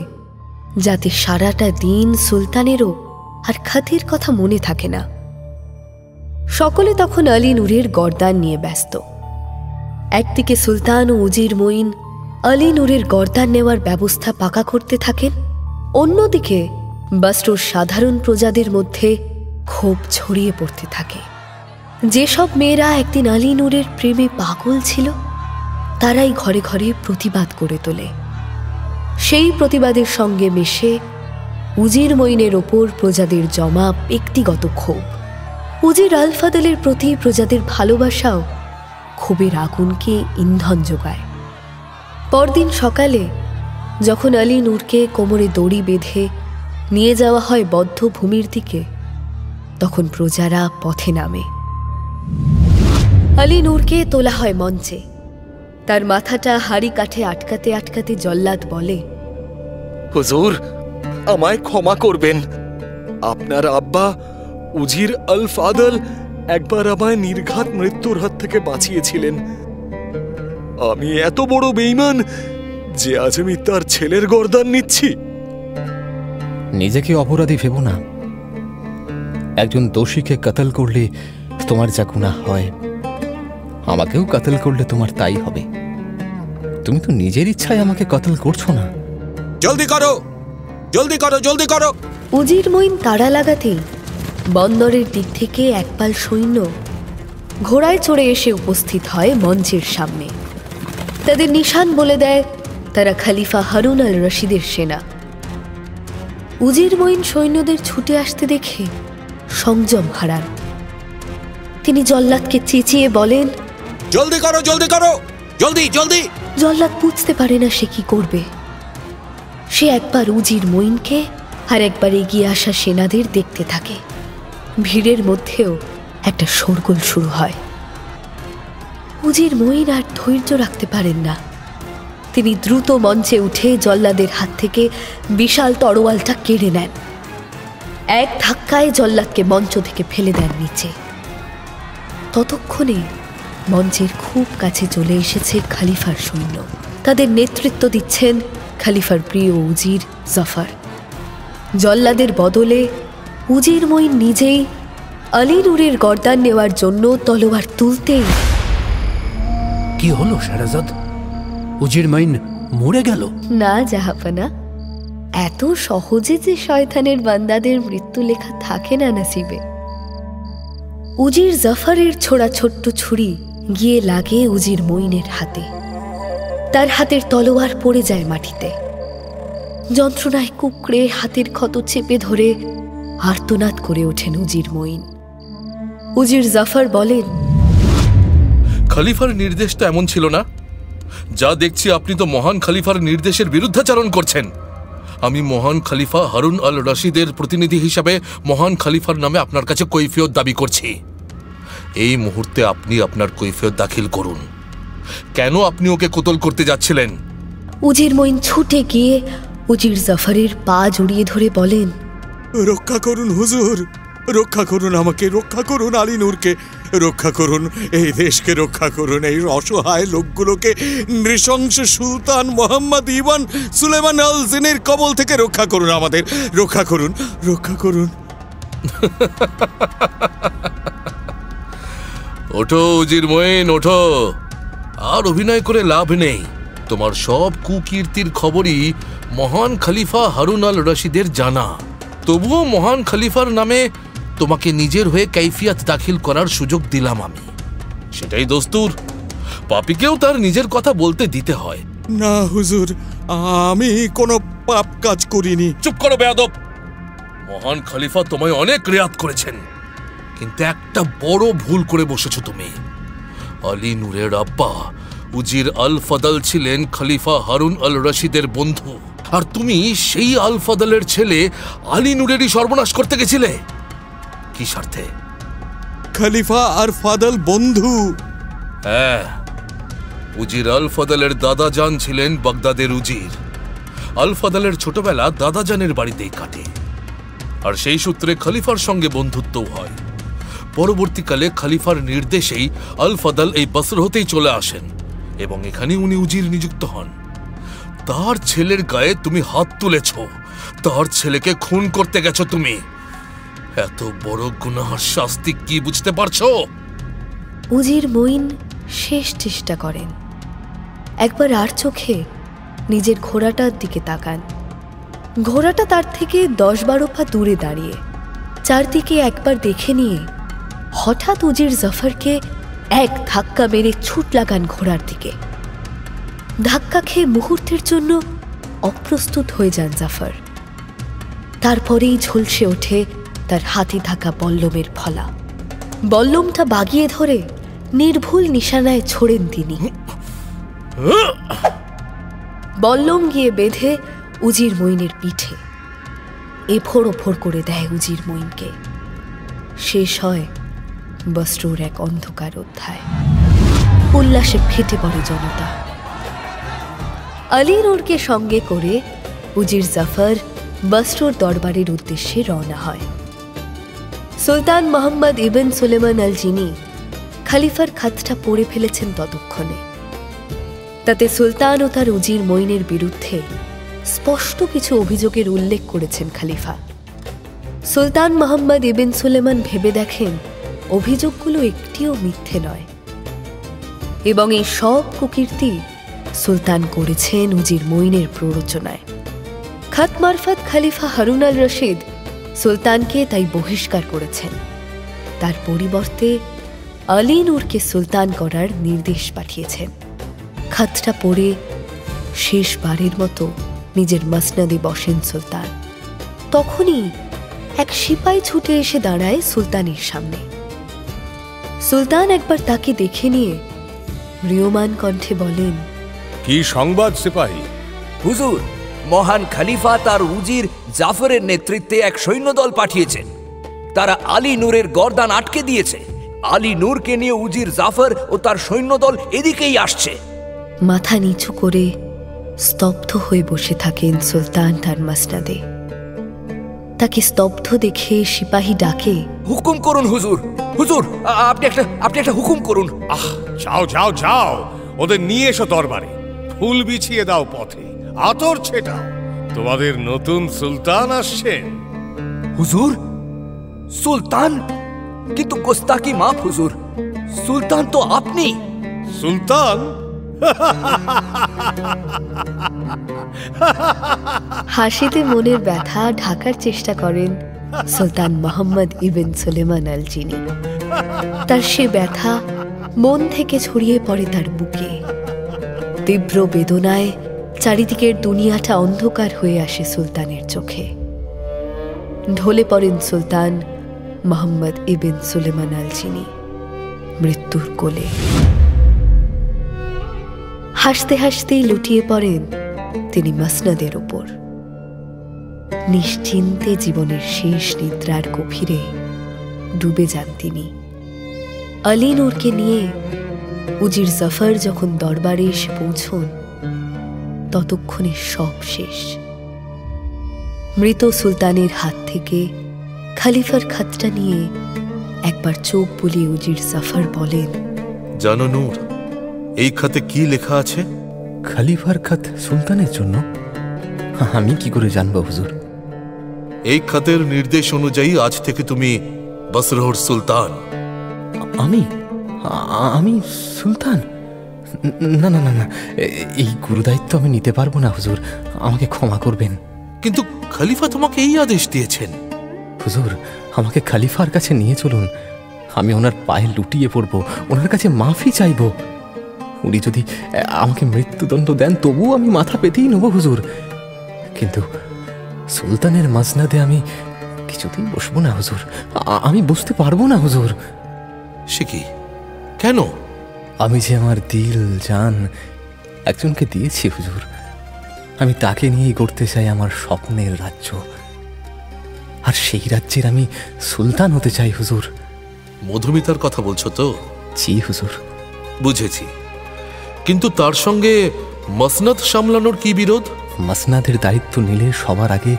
যাতে সারাটা দিন সুলতানেরও আর খাতের কথা মনে থাকে না। সকলে তখন আলী নূরের গর্দান নিয়ে ব্যস্ত। একদিকে সুলতান ও উজির মইন আলী নূরের গর্দান নেওয়ার ব্যবস্থা পাকা করতে থাকেন, অন্যদিকে বস্ত্রর সাধারণ প্রজাদের মধ্যে ক্ষোভ ছড়িয়ে পড়তে থাকে। যেসব মেয়েরা একদিন আলী নূরের প্রেমে পাগল ছিল তারাই ঘরে ঘরে প্রতিবাদ করে তোলে। সেই প্রতিবাদের সঙ্গে মিশে উজির মইনের ওপর প্রজাদের জমা ব্যক্তিগত ক্ষোভ। উজির আল ফাদলের প্রতি প্রজাদের ভালোবাসাও ক্ষোভের আগুনকে ইন্ধন যোগায়। পরদিন সকালে যখন আলী নূরকে কোমরে দড়ি বেঁধে নিয়ে যাওয়া হয় বদ্ধ ভূমির দিকে, তখন প্রজারা পথে নামে। আলী নূরকে তোলা হয় মঞ্চে। তার মাথাটা হাড়ি কাঠে আটকাতে আটকাতে জল্লাদ বলে, হুজুর, আমায় ক্ষমা করবেন। আপনার আব্বা উজির আল ফাদল একবার আমায় নির্ঘাত মৃত্যুর হাত থেকে বাঁচিয়েছিলেন। আমি এত বড় বেঈমান যে আজ আমি তার ছেলের গর্দান নিচ্ছি। নিজেকে অপরাধী ভেবো না। একজন দোষীকে কতল করলে তোমার যা গুনাহ হয়, আমাকেও কতল করলে তোমার তাই হবে। তুমি তো নিজের ইচ্ছায় আমাকে কতল করছো না। জলদি করো, জলদি করো, জলদি করো। উজির মইন তাড়া লাগাতেই বন্দরের দিক থেকে একপাল সৈন্য ঘোড়ায় চড়ে এসে উপস্থিত হয় মঞ্চের সামনে। তাদের নিশান বলে দেয় তারা খলিফা হারুন আল রশিদের সেনা। উজির মইন সৈন্যদের ছুটে আসতে দেখে সংযম হারান। তিনি জল্লাদকে চেঁচিয়ে বলেন, জলদি করো, জলদি করো, জলদি জলদি। জল্লাদ বুঝতে পারে না সে কি করবে। সে একবার উজির মইনকে আর একবার এগিয়ে আসা সেনাদের দেখতে থাকে। ভিড়ের মধ্যেও একটা শোরগোল শুরু হয়। উজির মইন আর ধৈর্য রাখতে পারেন না। তিনি দ্রুত মঞ্চে উঠে জল্লাদের হাত থেকে বিশাল তরোয়ালটা কেড়ে নেন। এক ধাক্কায় জল্লাদকে মঞ্চ থেকে ফেলে দেন নিচে। ততক্ষণে মঞ্চের খুব কাছে চলে এসেছে খলিফার সৈন্য। তাদের নেতৃত্ব দিচ্ছেন খলিফার প্রিয় উজির জাফর। জল্লাদের বদলে উজির মইন নিজেই আলী নূরের গর্দান নেওয়ার জন্য তলোয়ার তুলতেই কি হলো শাহরাজাদ? উজির মইন মরে গেল? না জাহাপানা, এত সহজে যে শয়তানের বান্দাদের মৃত্যু লেখা থাকে না নসিবে। উজির জাফরের ছোড়া ছোট্ট ছুরি গিয়ে লাগে উজির মইনের হাতে। তার হাতের তলোয়ার পড়ে যায় মাটিতে। যন্ত্রণায় কুকড়ে হাতের ক্ষত চেপে ধরে আর্তনাদ করে ওঠেন উজির মইন। উজির জাফর বলেন, খলিফার নির্দেশটা এমন ছিল না। যা দেখছি আপনি তো মহান খলিফার নির্দেশের বিরুদ্ধাচরণ করছেন। আমি মহান খলিফা হারুন আল রশিদের প্রতিনিধি হিসাবে মহান খলিফার নামে আপনার কাছে কৈফিয়ত দাবি করছি। এই মুহূর্তে আপনি আপনার কৈফিয়ত দাখিল করুন। কেন আপনি ওকে কতল করতে যাচ্ছিলেন? উজির মইন ছুটে গিয়ে উজির জাফরের পা জড়িয়ে ধরে বলেন, রক্ষা করুন হুজুর, রক্ষা করুন আমাকে, রক্ষা করুন আলী নূরকে, রক্ষা করুন এই দেশকে, রক্ষা করুন এই অসহায় লোকগুলোকে নৃশংস সুলতান মোহাম্মদ ইবন সুলেমান আল জিনের কবল থেকে রক্ষা করুন আমাদের, রক্ষা করুন, রক্ষা করুন। ওঠো উজির মইন, ওঠো। আর অভিনয় করে লাভ নেই। তোমার সব কুকীর্তির খবরই মহান খলিফা হারুন আল রশিদের জানা। তবুও মহান খলিফার নামে তোমাকে নিজের হয়ে কাইফিয়াত দাখিল করার সুযোগ দিলাম আমি। সেটাই দস্তুর। পাপীকেও তার নিজের কথা বলতে দিতে হয়। না হুজুর, আমি কোনো পাপ কাজ করিনি। চুপ করো বেয়াদব। মহান খলিফা তোমায় অনেক রিয়াত করেছেন, কিন্তু একটা বড় ভুল করে বসেছো তুমি। আলী নূরের আব্বা উজির আল ফাদল ছিলেন খলিফা হারুন আল রশিদের বন্ধু, আর তুমি সেই আল ফাদলের ছেলে আলী নূরেরই সর্বনাশ করতে গেছিলে। কি স্বার্থে? খলিফা আর ফাদল বন্ধু। হ্যাঁ, উজির আল ফাদলের দাদাজান ছিলেন বাগদাদের উজির। আল ফাদলের ছোটবেলা দাদাজানের বাড়িতেই কাটে, আর সেই সূত্রে খলিফার সঙ্গে বন্ধুত্বও হয়। পরবর্তীকালে খলিফার নির্দেশেই আল ফাদল এই বসরহতেই চলে আসেন এবং এখানে উনি উজির নিযুক্ত হন। তার ছেলের গায়ে তুমি হাত তুলেছ, তার ছেলেকে খুন করতে গেছো তুমি। এত বড় গুনাহর শাস্তি কি বুঝতে পারছো? উজির মঈন শেষ চেষ্টা করেন। একবার আর চোখে নিজের ঘোড়াটার দিকে তাকান। ঘোড়াটা তার থেকে 10-12 পা দূরে দাঁড়িয়ে চারদিকে একবার দেখে নিয়ে হঠাৎ উজির জাফরকে এক ধাক্কা মেরে ছুট লাগান ঘোড়ার দিকে। ধাক্কা খেয়ে মুহূর্তের জন্য অপ্রস্তুত হয়ে যান জাফর। তারপরেই ঝলসে ওঠে তার হাতে থাকা বল্লমের ফলা। বল্লমটা বাগিয়ে ধরে নির্ভুল নিশানায় ছোড়েন তিনি। বল্লম গিয়ে বেঁধে উজির মঈনের পিঠে এফোড় ওফোড় করে দেয় উজির মঈনকে। শেষ হয় বসরুর এক অন্ধকার অধ্যায়। উল্লাসে ফেটে পড়ে জনতা। আলী নূরকে সঙ্গে করে উজির জাফর বসরুর দরবারের উদ্দেশ্যে রওনা হয়। সুলতান মোহাম্মদ ইবন সুলেমান আল জিনি খলিফার খাতটা পড়ে ফেলেছেন ততক্ষণে। তাতে সুলতান ও তার উজির মঈনের বিরুদ্ধে স্পষ্ট কিছু অভিযোগের উল্লেখ করেছেন খলিফা। সুলতান মোহাম্মদ ইবন সুলেমান ভেবে দেখেন অভিযোগগুলো একটিও মিথ্যে নয় এবং এই সব কুকীর্তি সুলতান করেছেন উজির মঈনের প্ররোচনায়। খাত মারফত খলিফা হারুন আল রশিদ সুলতানকে তাই বহিষ্কার করেছেন। তার পরিবর্তে আলী নূরকে সুলতান করার নির্দেশ পাঠিয়েছেন। খাতটা পড়ে শেষবারের মতো নিজের মসনদে বসেন সুলতান। তখনই এক সিপাই ছুটে এসে দাঁড়ায় সুলতানের সামনে। সুলতান একবার তাকে দেখে নিয়ে ম্রিয়মান কণ্ঠে বলেন, কি সংবাদ সিপাহী? হুজুর, মহান খলিফা তার উজির জাফরের নেতৃত্বে এক সৈন্যদল পাঠিয়েছেন। তারা আলী নূরের গর্দান আটকে দিয়েছে। আলী নূরকে নিয়ে উজির জাফর ও তার সৈন্যদল এদিকেই আসছে। মাথা নিচু করে স্তব্ধ হয়ে বসে থাকেন সুলতান তার মসনদে। তাকে স্তব্ধ দেখে সিপাহী ডাকে, হুকুম করুন হুজুর। হুজুর, আপনি একটা হুকুম করুন। যাও যাও যাও, ওদের নিয়ে এসো দরবারে। ফুল বিছিয়ে দাও পথে, আতর ছেটাও। তোমাদের নতুন সুলতান আসছেন। হুজুর, সুলতান? কিন্তু গোস্তাকি মাফ হুজুর, সুলতান তো আপনি। সুলতান? হাসিতে মনের ব্যথা ঢাকার চেষ্টা করেন সুলতান মোহাম্মদ ইবন সুলেমান আল জিনি। তার সে ব্যথা মন থেকে ছড়িয়ে পড়ে তার বুকে। তীব্র বেদনায় চারিদিকের দুনিয়াটা অন্ধকার হয়ে আসে সুলতানের চোখে। ঢলে পড়েন সুলতান মোহাম্মদ ইবন সুলেমান আল জিনি মৃত্যুর কোলে। হাসতে হাসতেই লুটিয়ে পড়েন তিনি মসনদের উপর। নিশ্চিন্তে জীবনের শেষ নিদ্রার গভীরে ডুবে যান তিনি। আলী নূরকে নিয়ে উজির জাফর যখন দরবারে এসে পৌঁছন, ততক্ষণে সব শেষ। মৃত সুলতানের হাত থেকে খলিফার খাতটা নিয়ে একবার চোখ বুলিয়ে উজির জাফর বলেন, জানো নূর, এই খাতে কি লেখা আছে? খলিফার খাত সুলতানের জন্য? আমি কি করে জানবো হুজুর? এই খাতের নির্দেশ অনুযায়ী আজ থেকে তুমি বসরহর সুলতান। আমি সুলতান? না না না না, এই গুরুদায়িত্ব আমি নিতে পারবো না হুজুর, আমাকে ক্ষমা করবেন। কিন্তু খলিফা তোমাকে এই আদেশ দিয়েছেন। হুজুর, আমাকে খলিফার কাছে নিয়ে চলুন। আমি ওনার পায়ে লুটিয়ে পড়ব, ওনার কাছে মাফি চাইব। উনি যদি আমাকে মৃত্যুদণ্ড দেন তবুও আমি মাথা পেতেই নেব হুজুর। কিন্তু সুলতানের মসনদে আমি কিছুতেই বসবো না হুজুর, আমি বসতে পারবো না হুজুর। সে কি? কেন? আমি যে আমার দিল জান একজনকে দিয়েছি হুজুর, আমি তাকে নিয়েই গড়তে চাই আমার স্বপ্নের রাজ্য। আর সেই রাজ্যের আমি সুলতান হতে চাই হুজুর। মধুমিতার কথা বলছো তো? জি হুজুর। বুঝেছি, কিন্তু তার সঙ্গে মসনদ সামলানোর কি বিরোধ? মসনাদের দায়িত্ব নিলে সবার আগে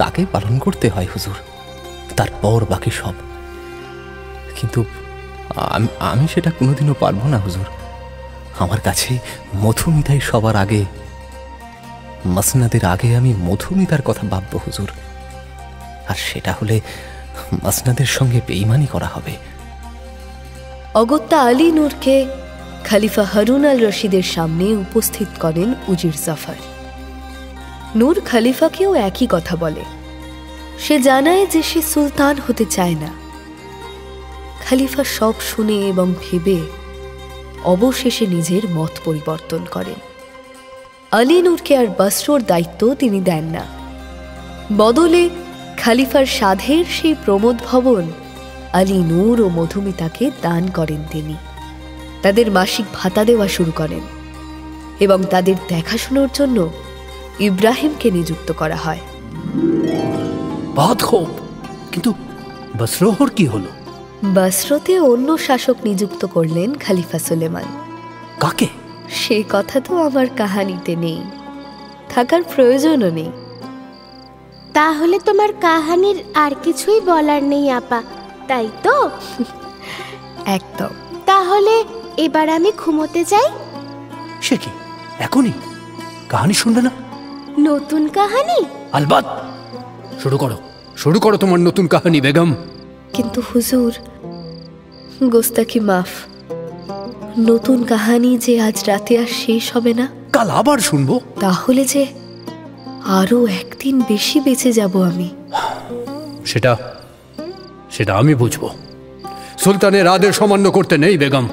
তাকে পালন করতে হয় হুজুর, তারপর বাকি সব। কিন্তু আমি সেটা কোনোদিনও পারবো না হুজুর। আমার কাছে মধুমিতাই সবার আগে। মসনাদের আগে আমি মধুমিতার কথা ভাববো হুজুর, আর সেটা হলে মসনাদের সঙ্গে বেঈমানি করা হবে। অগত্যা আলী নূরকে খলিফা হারুন আল রশিদের সামনে উপস্থিত করেন উজির জাফর। নূর খলিফাকেও একই কথা বলে। সে জানায় যে সে সুলতান হতে চায় না। খলিফা সব শুনে এবং ভেবে অবশেষে নিজের মত পরিবর্তন করেন। আলী নূরকে আর বসরোর দায়িত্ব তিনি দেন না, বদলে খলিফার সাধের সেই প্রমোদ ভবন আলী নূর ও মধুমিতাকে দান করেন তিনি। তাদের মাসিক ভাতা দেওয়া শুরু করেন এবং তাদের দেখাশোনার জন্য ইব্রাহিমকে নিযুক্ত করা হয়। কিন্তু বসরোহর কি হলো? বসরোতে অন্য শাসক নিযুক্ত করলেন খলিফা সুলেমান। কাকে? সে কথা তো আমার কাহানিতে নেই, থাকার প্রয়োজনও নেই। তাহলে তোমার কাহানির আর কিছুই বলার নেই আপা, তাই তো? একদম। তাহলে এবার আমি ঘুমোতে যাই। সে কি এখনই? কাহানি শুনবে না? নতুন কাহানি? আলবাত, শুরু করো তোমার নতুন কাহানি বেগম। কিন্তু হুজুর, গোস্তাকি মাফ। নতুন কাহানি যে আজ রাতে আর শেষ হবে না, কাল আবার শুনবো। তাহলে যে আরো একদিন বেশি বেঁচে যাব আমি। সেটা আমি বুঝবো। সুলতানের আদেশ অমান্য করতে নেই বেগম,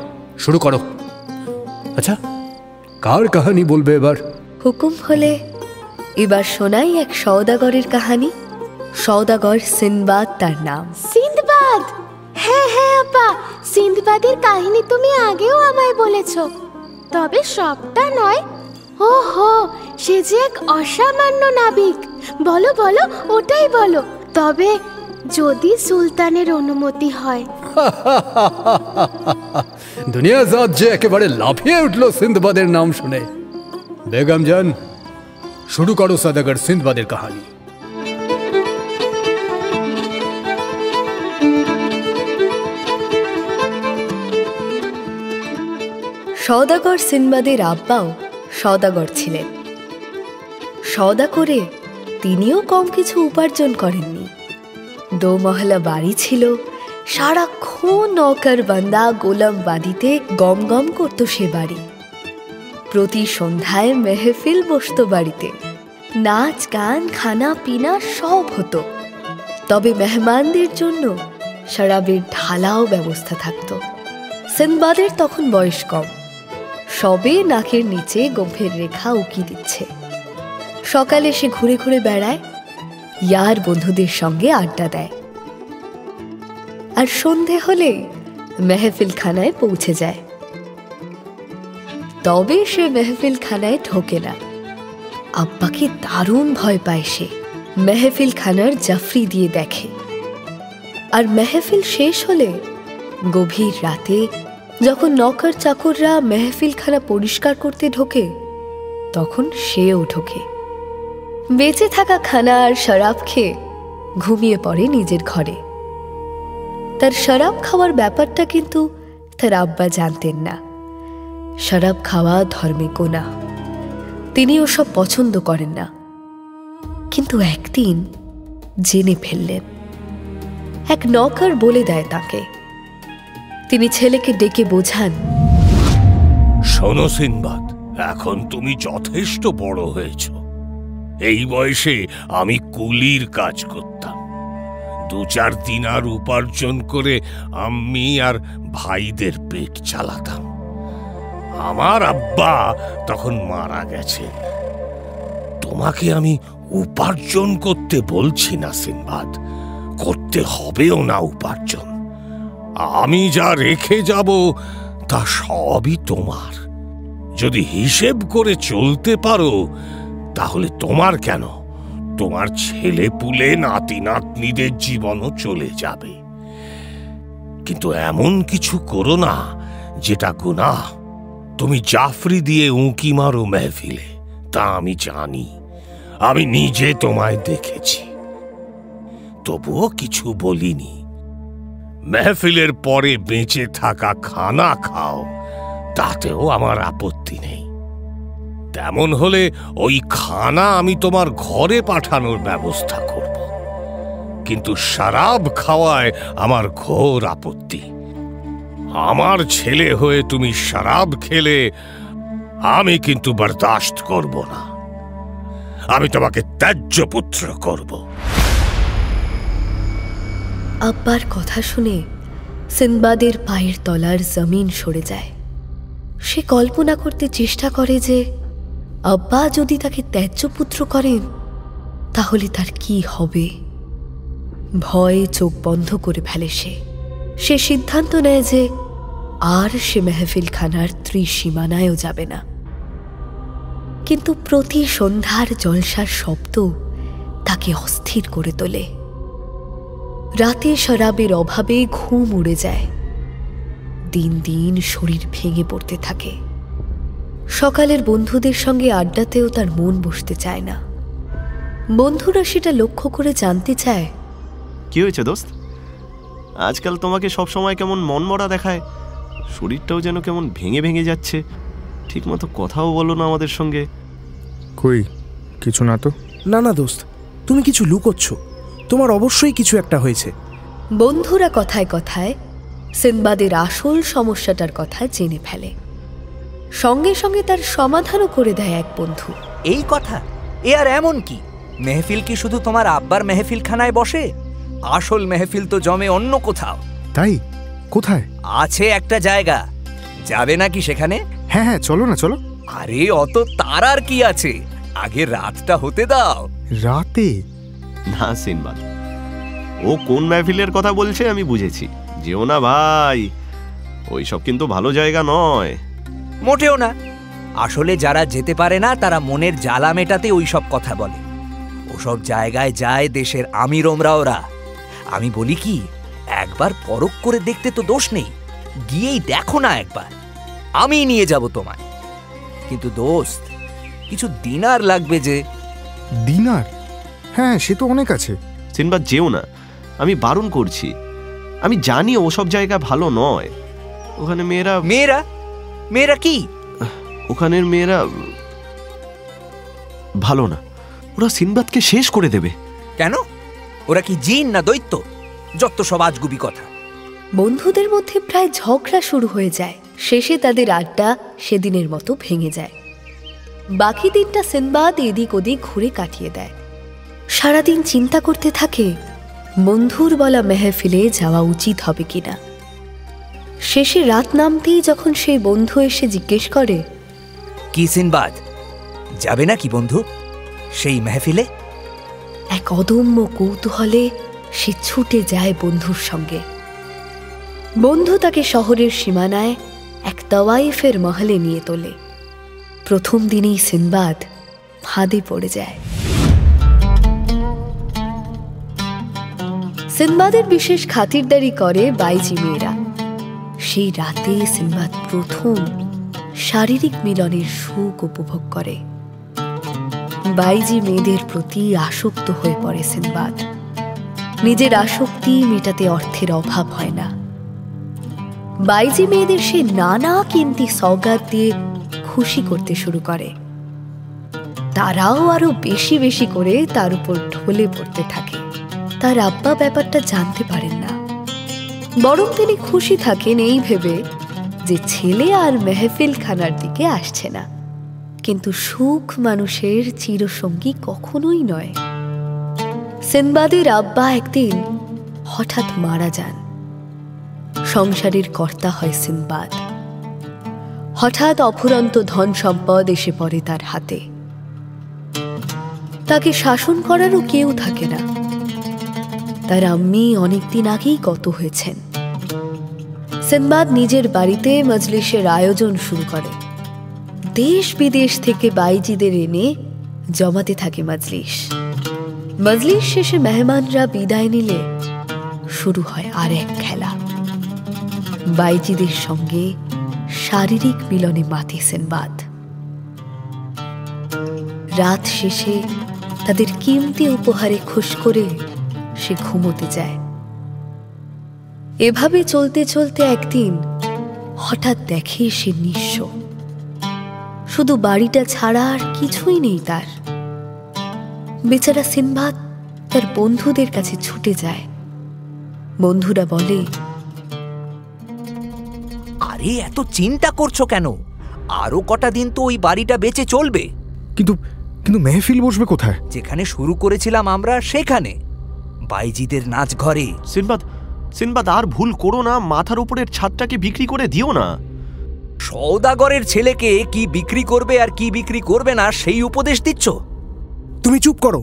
শুরু করো। আচ্ছা, কার কাহানি বলবে এবার? হুকুম হলে এবার শোনাই এক সওদাগরের কাহানি। সওদাগর সিন্দবাদ তার নাম। সিন্দবাদ? হ্যাঁ হ্যাঁ আপা, সিন্দবাদের কাহিনী তুমি আগেও আমায় বলেছো, তবে সবটা নয়। ওহো, সে যে এক অসামান্য নাবিক। বলো বলো, ওটাই বলো। তবে যদি সুলতানের অনুমতি হয়। দুনিয়া জাত যে একেবারে লাফিয়ে উঠল সিন্দবাদের নাম শুনে। বেগম জান, শুরু করো সওদাগর সিন্দবাদের কাহানি। সওদাগর সিন্দবাদের আব্বাও সওদাগর ছিলেন। সওদা করে তিনিও কম কিছু উপার্জন করেননি। দোমহলা বাড়ি ছিল, সারাক্ষণ নৌকার বান্দা গোলাম বাদিতে গম গম করত সে বাড়ি। প্রতি সন্ধ্যায় মেহফিল বসত বাড়িতে, নাচ গান খানা পিনা সব হতো। তবে মেহমানদের জন্য শরাবের ঢালাও ব্যবস্থা থাকত। সিন্দবাদের তখন বয়স কম, সবে নাকের নিচে গম্ভীর রেখা উকি দিচ্ছে। সকালে সে ঘুরে ঘুরে বেড়ায়, ইয়ার বন্ধুদের সঙ্গে আড্ডা দেয়, আর সন্ধে হলে মেহফিল খানায় পৌঁছে যায়। তবে সে মেহফিল খানায় ঢোকে না। আব্বাকে দারুণ ভয় পায় সে। মেহফিল খানার জাফরি দিয়ে দেখে। আর মেহফিল শেষ হলে গভীর রাতে যখন নৌকার চাকররা মেহফিল খানা পরিষ্কার করতে ঢোকে, তখন সেও ঢোকে। বেঁচে থাকা খানা আর শরাব খেয়ে ঘুমিয়ে পড়ে নিজের ঘরে। তার শরাব খাওয়ার ব্যাপারটা কিন্তু তার আব্বা জানতেন না। শরাব খাওয়া ধর্মে গুনাহ, তিনি ওসব পছন্দ করেন না। কিন্তু একদিন জেনে ফেললেন। এক নৌকার বলে দেয় তাকে। তিনি ছেলেকে ডেকে বোঝান, শোনো সিন্দবাদ, এখন তুমি যথেষ্ট বড় হয়েছ। এই বয়সে আমি কুলির কাজ করতাম। 2-4 দিনার উপার্জন করে আমি আর ভাইদের পেট চালাতাম। আমার আব্বা তখন মারা গেছে। তোমাকে আমি উপার্জন করতে বলছি না সিন্দবাদ, করতে হবেও না উপার্জন। আমি যা রেখে যাব তা সবই তোমার। যদি হিসেব করে চলতে পারো তাহলে তোমার কেন, তোমার ছেলে পুলে নাতি নাতনিদের জীবনও চলে যাবে। কিন্তু এমন কিছু করো না যেটা গুনাহ। তুমি জাফরি দিয়ে উঁকি মারো মেহফিলে, তা আমি জানি, আমি নিজে তোমায় দেখেছি, তবুও কিছু বলিনি। মেহফিলের পরে বেঁচে থাকা খানা খাও, তাতেও আমার আপত্তি নেই। তেমন হলে ওই খানা আমি তোমার ঘরে পাঠানোর ব্যবস্থা করব, কিন্তু শরাব খাওয়ায় আমার ঘোর আপত্তি। আমার ছেলে হয়ে তুমি শরাব খেলে আমি কিন্তু বরদাস্ত করব না। আমি তোমাকে ত্যায্য পুত্র করব। আব্বার কথা শুনে সিনবাদের পায়ের তলার জমিন সরে যায়। সে কল্পনা করতে চেষ্টা করে যে আব্বা যদি তাকে ত্যায্য পুত্র করেন তাহলে তার কি হবে। ভয়ে চোখ বন্ধ করে ফেলে সে সিদ্ধান্ত নেয় যে আর সে মেহফিল খানার ত্রিসীমানায়ও যাবে না। কিন্তু প্রতি সন্ধ্যার জলসার শব্দ তাকে অস্থির করে তোলে। রাতে শরাবের অভাবে ঘুম উড়ে যায়। দিন দিন শরীর ভেঙে পড়তে থাকে। সকালের বন্ধুদের সঙ্গে আড্ডাতেও তার মন বসতে চায় না। বন্ধুরা সেটা লক্ষ্য করে জানতে চায়, কি হয়েছে দোস্ত? আজকাল তোমাকে সব সময় কেমন মনমরা দেখায়, শরীরটাও যেন কেমন ভেঙে ভেঙে যাচ্ছে, ঠিকমতো কথাও বলো না আমাদের সঙ্গে। কই কিছু না তো। না না দোস্ত, তুমি কিছু লুকোচ্ছ, তোমার অবশ্যই কিছু একটা হয়েছে। বন্ধুরা কথায় কথায় সিনবাদের আসল সমস্যাটার কথা জেনে ফেলে। সঙ্গে সঙ্গে তার সমাধানও করে দেয় এক বন্ধু। এই কথা? এ আর এমন কি? মেহফিল কি শুধু তোমার আব্বার মেহফিল খানায় বসে? আসল মেহফিল তো জমে অন্য কোথাও। তাই? কোথায়? আছে একটা জায়গা, যাবে নাকি সেখানে? হ্যাঁ হ্যাঁ, চলো না, চলো। আরে অত তারার কি আছে, আগে রাতটা হতে দাও। রাতে? না সিনবাদ, ও কোন মেহফিলের কথা বলছে আমি বুঝেছি। যেও না ভাই, ওইসব কিন্তু ভালো জায়গা নয়। মোটেও না। আসলে যারা যেতে পারে না তারা মনের জ্বালা মেটাতে ওইসব কথা বলে। ওসব জায়গায় যায় দেশের আমিরমরা ওরা। আমি বলি কি, একবার পরখ করে দেখতে তো দোষ নেই, গিয়েই দেখো না একবার। আমি নিয়ে যাব তোমায়। কিন্তু দোস্ত, কিছু দিনার লাগবে যে। দিনার? হ্যাঁ, সে তো অনেক আছে। সিনবাদ যেও না, আমি বারণ করছি। আমি জানি ওসব জায়গা ভালো নয়। ওখানে মেয়েরা মেয়েরা মেয়েরা কি? ওখানের মেয়েরা ভালো না। ওরা সিনবাদকে শেষ করে দেবে। কেন? ওরা কি জিন না দৈত্য? যত সব আজগুবি কথা। বন্ধুদের মধ্যে প্রায় ঝগড়া শুরু হয়ে যায়। শেষে তাদের আড্ডা সেদিনের মতো ভেঙে যায়। বাকি দিনটা সিনবাদ এদিক ওদিক ঘুরে কাটিয়ে দেয়। সারাদিন চিন্তা করতে থাকে বন্ধুর বলা মেহফিলে যাওয়া উচিত হবে কিনা। শেষে রাত নামতেই যখন সেই বন্ধু এসে জিজ্ঞেস করে, কি সিনবাদ, যাবে না কি বন্ধু সেই মেহফিলে? এক অদম্য কৌতূহলে সে ছুটে যায় বন্ধুর সঙ্গে। বন্ধু তাকে শহরের সীমানায় এক তাওয়াইফের মহলে নিয়ে তোলে। প্রথম দিনেই সিনবাদ ফাঁদে পড়ে যায়। সিনবাদের বিশেষ খাতিরদারি করে বাইজি মেয়েরা। সেই রাতে সিনবাদ প্রথম শারীরিক মিলনের সুখ উপভোগ করে। বাইজি মেয়েদের প্রতি আসক্ত হয়ে পড়ে সিনবাদ। নিজের আসক্তি মেটাতে অর্থের অভাব হয় না। বাইজি মেয়েদের সে নানা কিমতি সওগাত দিয়ে খুশি করতে শুরু করে। তারাও আরো বেশি বেশি করে তার উপর ঢলে পড়তে থাকে। তার আব্বা ব্যাপারটা জানতে পারেন না, বরং তিনি খুশি থাকেন এই ভেবে যে ছেলে আর মেহফিল খানার দিকে আসছে না। কিন্তু সুখ মানুষের চিরসঙ্গী কখনোই নয়। সিনবাদের আব্বা একদিন হঠাৎ মারা যান। সংসারের কর্তা হয় সিনবাদ। হঠাৎ অফুরন্ত ধন সম্পদ এসে পড়ে তার হাতে। তাকে শাসন করারও কেউ থাকে না। তার আম্মি অনেকদিন আগেই গত হয়েছেন। সিনবাদ নিজের বাড়িতে মজলিসের আয়োজন শুরু করে। দেশ বিদেশ থেকে বাইজিদের এনে জমাতে থাকে মজলিস। মজলিস শেষে মেহমানরা বিদায় নিলে শুরু হয় আর এক খেলা। বাইজিদের সঙ্গে শারীরিক মিলনে মাতে সিনবাদ। রাত শেষে তাদের কিমতি উপহারে খুশ করে সে ঘুমোতে যায়। এভাবে চলতে চলতে একদিন হঠাৎ দেখে সে নিঃস্ব, শুধু বাড়িটা ছাড়া আর কিছুই নেই তার। বেচারা সিনবাদ তার বন্ধুদের কাছে ছুটে যায়। বন্ধুরা বলে, আরে এত চিন্তা করছো কেন? আরো কটা দিন তো ওই বাড়িটা বেঁচে চলবে। কিন্তু কিন্তু মেহফিল বসবে কোথায়? যেখানে শুরু করেছিলাম আমরা সেখানে, বাইজিদের নাচ ঘরে। সিনবাদ, সিনবাদ আর ভুল করো না, মাথার উপরের ছাদটাকে বিক্রি করে দিও না। সওদাগরের ছেলেকে কি বিক্রি করবে আর কি বিক্রি করবে না সেই উপদেশ দিচ্ছ? তুমি চুপ করো।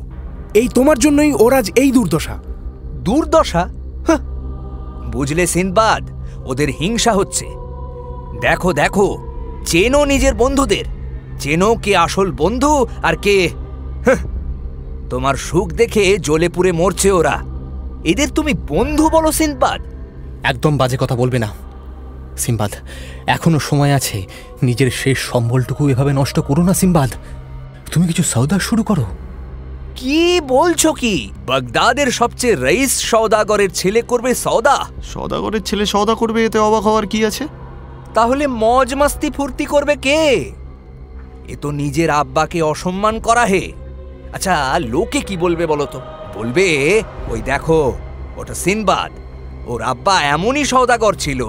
এই তোমার জন্যই ওর আজ এই দুর্দশা। দুর্দশা? বুঝলে সিনবাদ, ওদের হিংসা হচ্ছে। দেখো দেখো, চেনো নিজের বন্ধুদের, চেনো কে আসল বন্ধু আর কে। তোমার সুখ দেখে জ্বলে পুড়ে মরছে ওরা। এদের তুমি বন্ধু বলো সিনবাদ? একদম বাজে কথা বলবে না সিনবাদ, এখনো সময় আছে। নিজের শেষ সম্বলটুকু এভাবে নষ্ট করো না সিনবাদ। তুমি কিছু সওদা শুরু করো। কি বলছো কি? বাগদাদের সবচেয়ে রইস সওদাগরের ছেলে করবে সওদা? সওদাগরের ছেলে সওদা করবে, এতে অবাক হওয়ার কি আছে? তাহলে মজ মাস্তি ফুর্তি করবে কে? এ তো নিজের আব্বাকে অসম্মান করা হে। আচ্ছা, লোকে কি বলবে বলো তো? বলবে, ওই দেখো ওটা সিনবাদ, ওর আব্বা এমনই সওদাগর ছিল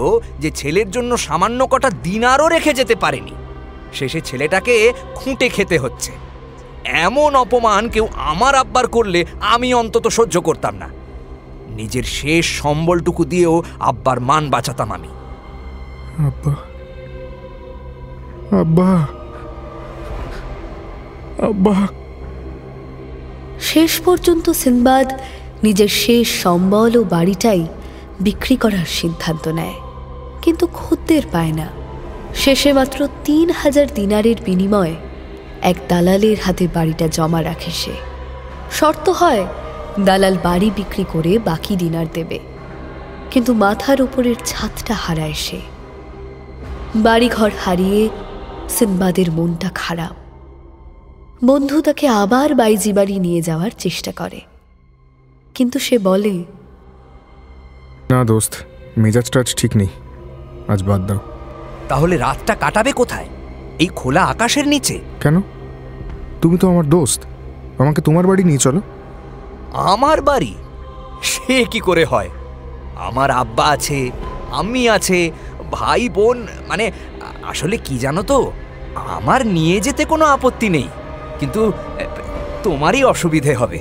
যে ছেলের জন্য সামান্য কটা দিনারও রেখে যেতে পারেনি, শেষে ছেলেটাকে খুঁটে খেতে হচ্ছে। এমন অপমান কেউ আমার আব্বার করলে আমি অন্তত সহ্য করতাম না। নিজের শেষ সম্বলটুকু দিয়েও আব্বার মান বাঁচাতাম আমি। আব্বা, আব্বা, আব্বা। শেষ পর্যন্ত সিনবাদ নিজের শেষ সম্বল ও বাড়িটাই বিক্রি করার সিদ্ধান্ত নেয়, কিন্তু খদ্দের পায় না। শেষে মাত্র 3000 দিনারের বিনিময়ে এক দালালের হাতে বাড়িটা জমা রাখে সে। শর্ত হয় দালাল বাড়ি বিক্রি করে বাকি দিনার দেবে, কিন্তু মাথার উপরের ছাদটা হারায় সে। বাড়িঘর হারিয়ে সিনবাদের মনটা খারাপ। বন্ধু তাকে আবার বাইজি বাড়ি নিয়ে যাওয়ার চেষ্টা করে, কিন্তু সে বলে, না দোস্ত, মেজাজটা আজ ঠিক নেই, আজ বাদ দাও। তাহলে রাতটা কাটাবে কোথায়? এই খোলা আকাশের নিচে? কেন? তুমি তো আমার দোস্ত, আমাকে তোমার বাড়ি নিয়ে চলো। আমার বাড়ি? সে কি করে হয়? আমার আব্বা আছে, আম্মি আছে, ভাই বোন, মানে আসলে কি জানো তো, আমার নিয়ে যেতে কোনো আপত্তি নেই, কিন্তু তোমারই অসুবিধে হবে।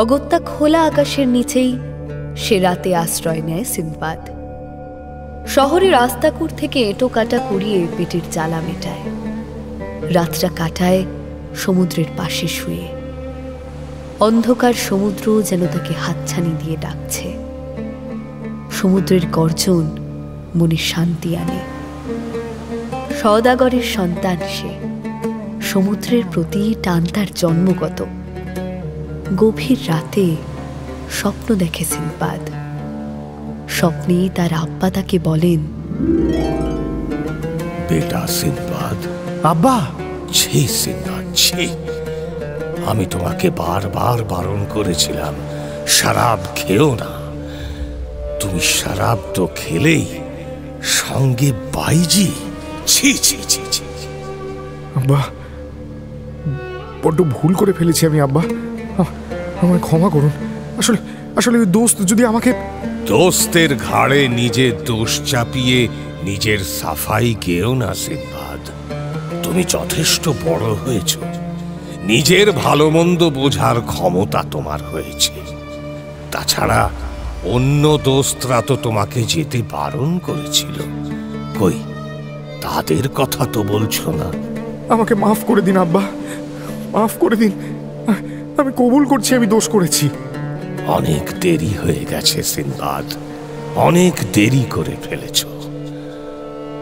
অগত্যা খোলা আকাশের নিচেই সে রাতে আশ্রয় নেয় সিনবাদ। শহরের রাস্তাকুর থেকে এঁটো কাটা কুড়িয়ে পেটের জ্বালা মেটায়। রাতটা কাটায় সমুদ্রের পাশে শুয়ে। অন্ধকার সমুদ্র যেন তাকে হাতছানি দিয়ে ডাকছে। সমুদ্রের গর্জন মনে শান্তি আনে। সওদাগরের সন্তান সে, সমুদ্রের প্রতি টান তার জন্মগত। গভীর রাতে স্বপ্ন দেখে সিনবাদ। স্বপ্নে তার আব্বা তাকে বলেন, বেটা সিনবাদ। আব্বা। ছি সিনবাদ, ছি। আমি তোমাকে বারবার বারণ করেছিলাম শরাব খেও না। তুমি শরাব তো খেলেই, সঙ্গে বাইজি। ছি ছি ছি ছি। আব্বা, বড্ড ভুল করে ফেলেছি আমি আব্বা, আমায় ক্ষমা করুন। আসলে আসলে ওই দোস্ত যদি আমাকে... দোস্তের ঘাড়ে নিজের দোষ চাপিয়ে নিজের সাফাই গেও না সিনবাদ। তুমি যথেষ্ট বড় হয়েছ, নিজের ভালো মন্দ বোঝার ক্ষমতা তোমার হয়েছে। তাছাড়া অন্য দোস্তরা তো তোমাকে যেতে বারণ করেছিল, কই তাদের কথা তো বলছো না। আমাকে মাফ করে দিন আব্বা, মাফ করে দিন। আমি কবুল করছি আমি দোষ করেছি। অনেক দেরি হয়ে গেছে সিনবাদ, অনেক দেরি করে ফেলেছ।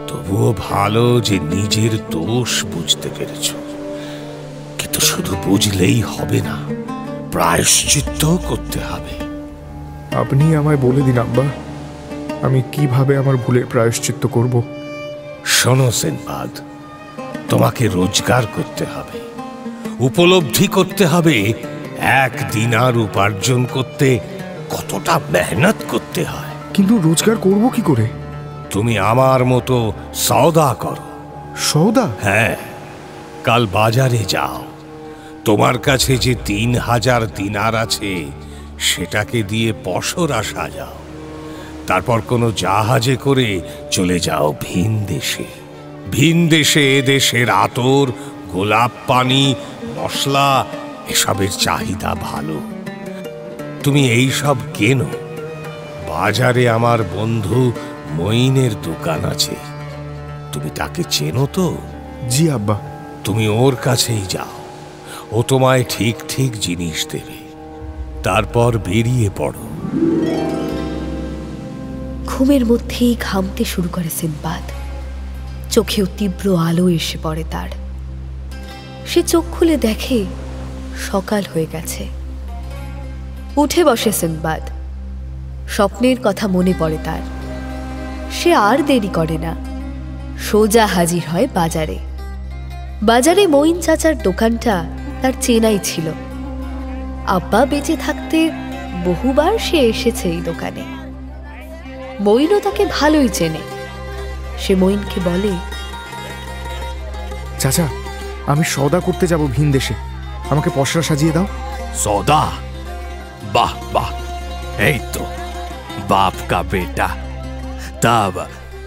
তবুও ভালো যে নিজের দোষ বুঝতে পেরেছ, কিন্তু শুধু বুঝলেই হবে না, প্রায়শ্চিত্ত করতে হবে। আপনি আমায় বলে দিন আব্বা, আমি কিভাবে আমার ভুলের প্রায়শ্চিত্ত করব? শোনো সিনবাদ, তোমাকে রোজগার করতে হবে, উপলব্ধি করতে হবে এক দিনার উপার্জন করতে কতটা মেহনত করতে হয়। কিন্তু রোজগার করব কি করে? তুমি আমার মতো সওদা করো। সওদা? হ্যাঁ, কাল বাজারে যাও, তোমার কাছে যে 3000 দিনার আছে সেটাকে দিয়ে পসরা সাজাও, তারপর কোনো জাহাজে করে চলে যাও ভিন দেশে। ভিন দেশে এদেশের আতর, গোলাপ পানি, মশলা এসবের চাহিদা ভালো। তুমি এই সব কেনো। বাজারে আমার বন্ধু মঈনের দোকান আছে, তুমি তাকে চেনো তো? জি আব্বা। তুমি ওর কাছেই যাও, ও তোমায় ঠিক ঠিক জিনিস দেবে, তারপর বেরিয়ে পড়ো। ঘুমের মধ্যেই ঘামতে শুরু করে সিনবাদ। চোখেও তীব্র আলো এসে পড়ে তার। সে চোখ খুলে দেখে সকাল হয়ে গেছে। উঠে বসে সিনবাদ। স্বপ্নের কথা মনে পড়ে তার। সে আর দেরি করে না, সোজা হাজির হয় বাজারে। বাজারে মঈন চাচার দোকানটা তার চেনাই ছিল। আব্বা বেঁচে থাকতে বহুবার সে এসেছে এই দোকানে। মঈনও তাকে ভালোই চেনে। সে মঈনকে বলে, চাচা, আমি সওদা করতে যাব ভিন দেশে, আমাকে পসরা সাজিয়ে দাও। সওদা? বাহ বাহ, এই তো বাপ কা বেটা। তা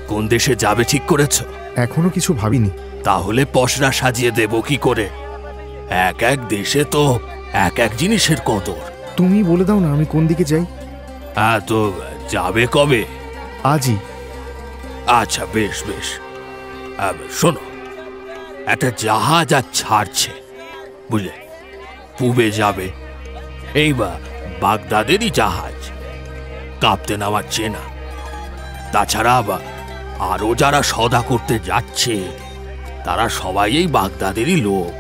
কোন দেশে যাবে ঠিক করেছ? এখনো কিছু ভাবিনি। তাহলে পসরা সাজিয়ে দেব কি করে? এক এক দেশে তো এক এক জিনিসের কদর। তুমি বলে দাও না আমি কোন দিকে যাই। হ্যাঁ, তো যাবে কবে? আজই। আচ্ছা, বেশ বেশ। শোনো, একটা জাহাজ আজ ছাড়ছে, বুঝলে, পূবে যাবে। এই বাগদাদেরই জাহাজ, কাপ্তেন আমার চেনা। তাছাড়া আরো যারা সওদা করতে যাচ্ছে তারা সবাই এই বাগদাদেরই লোক।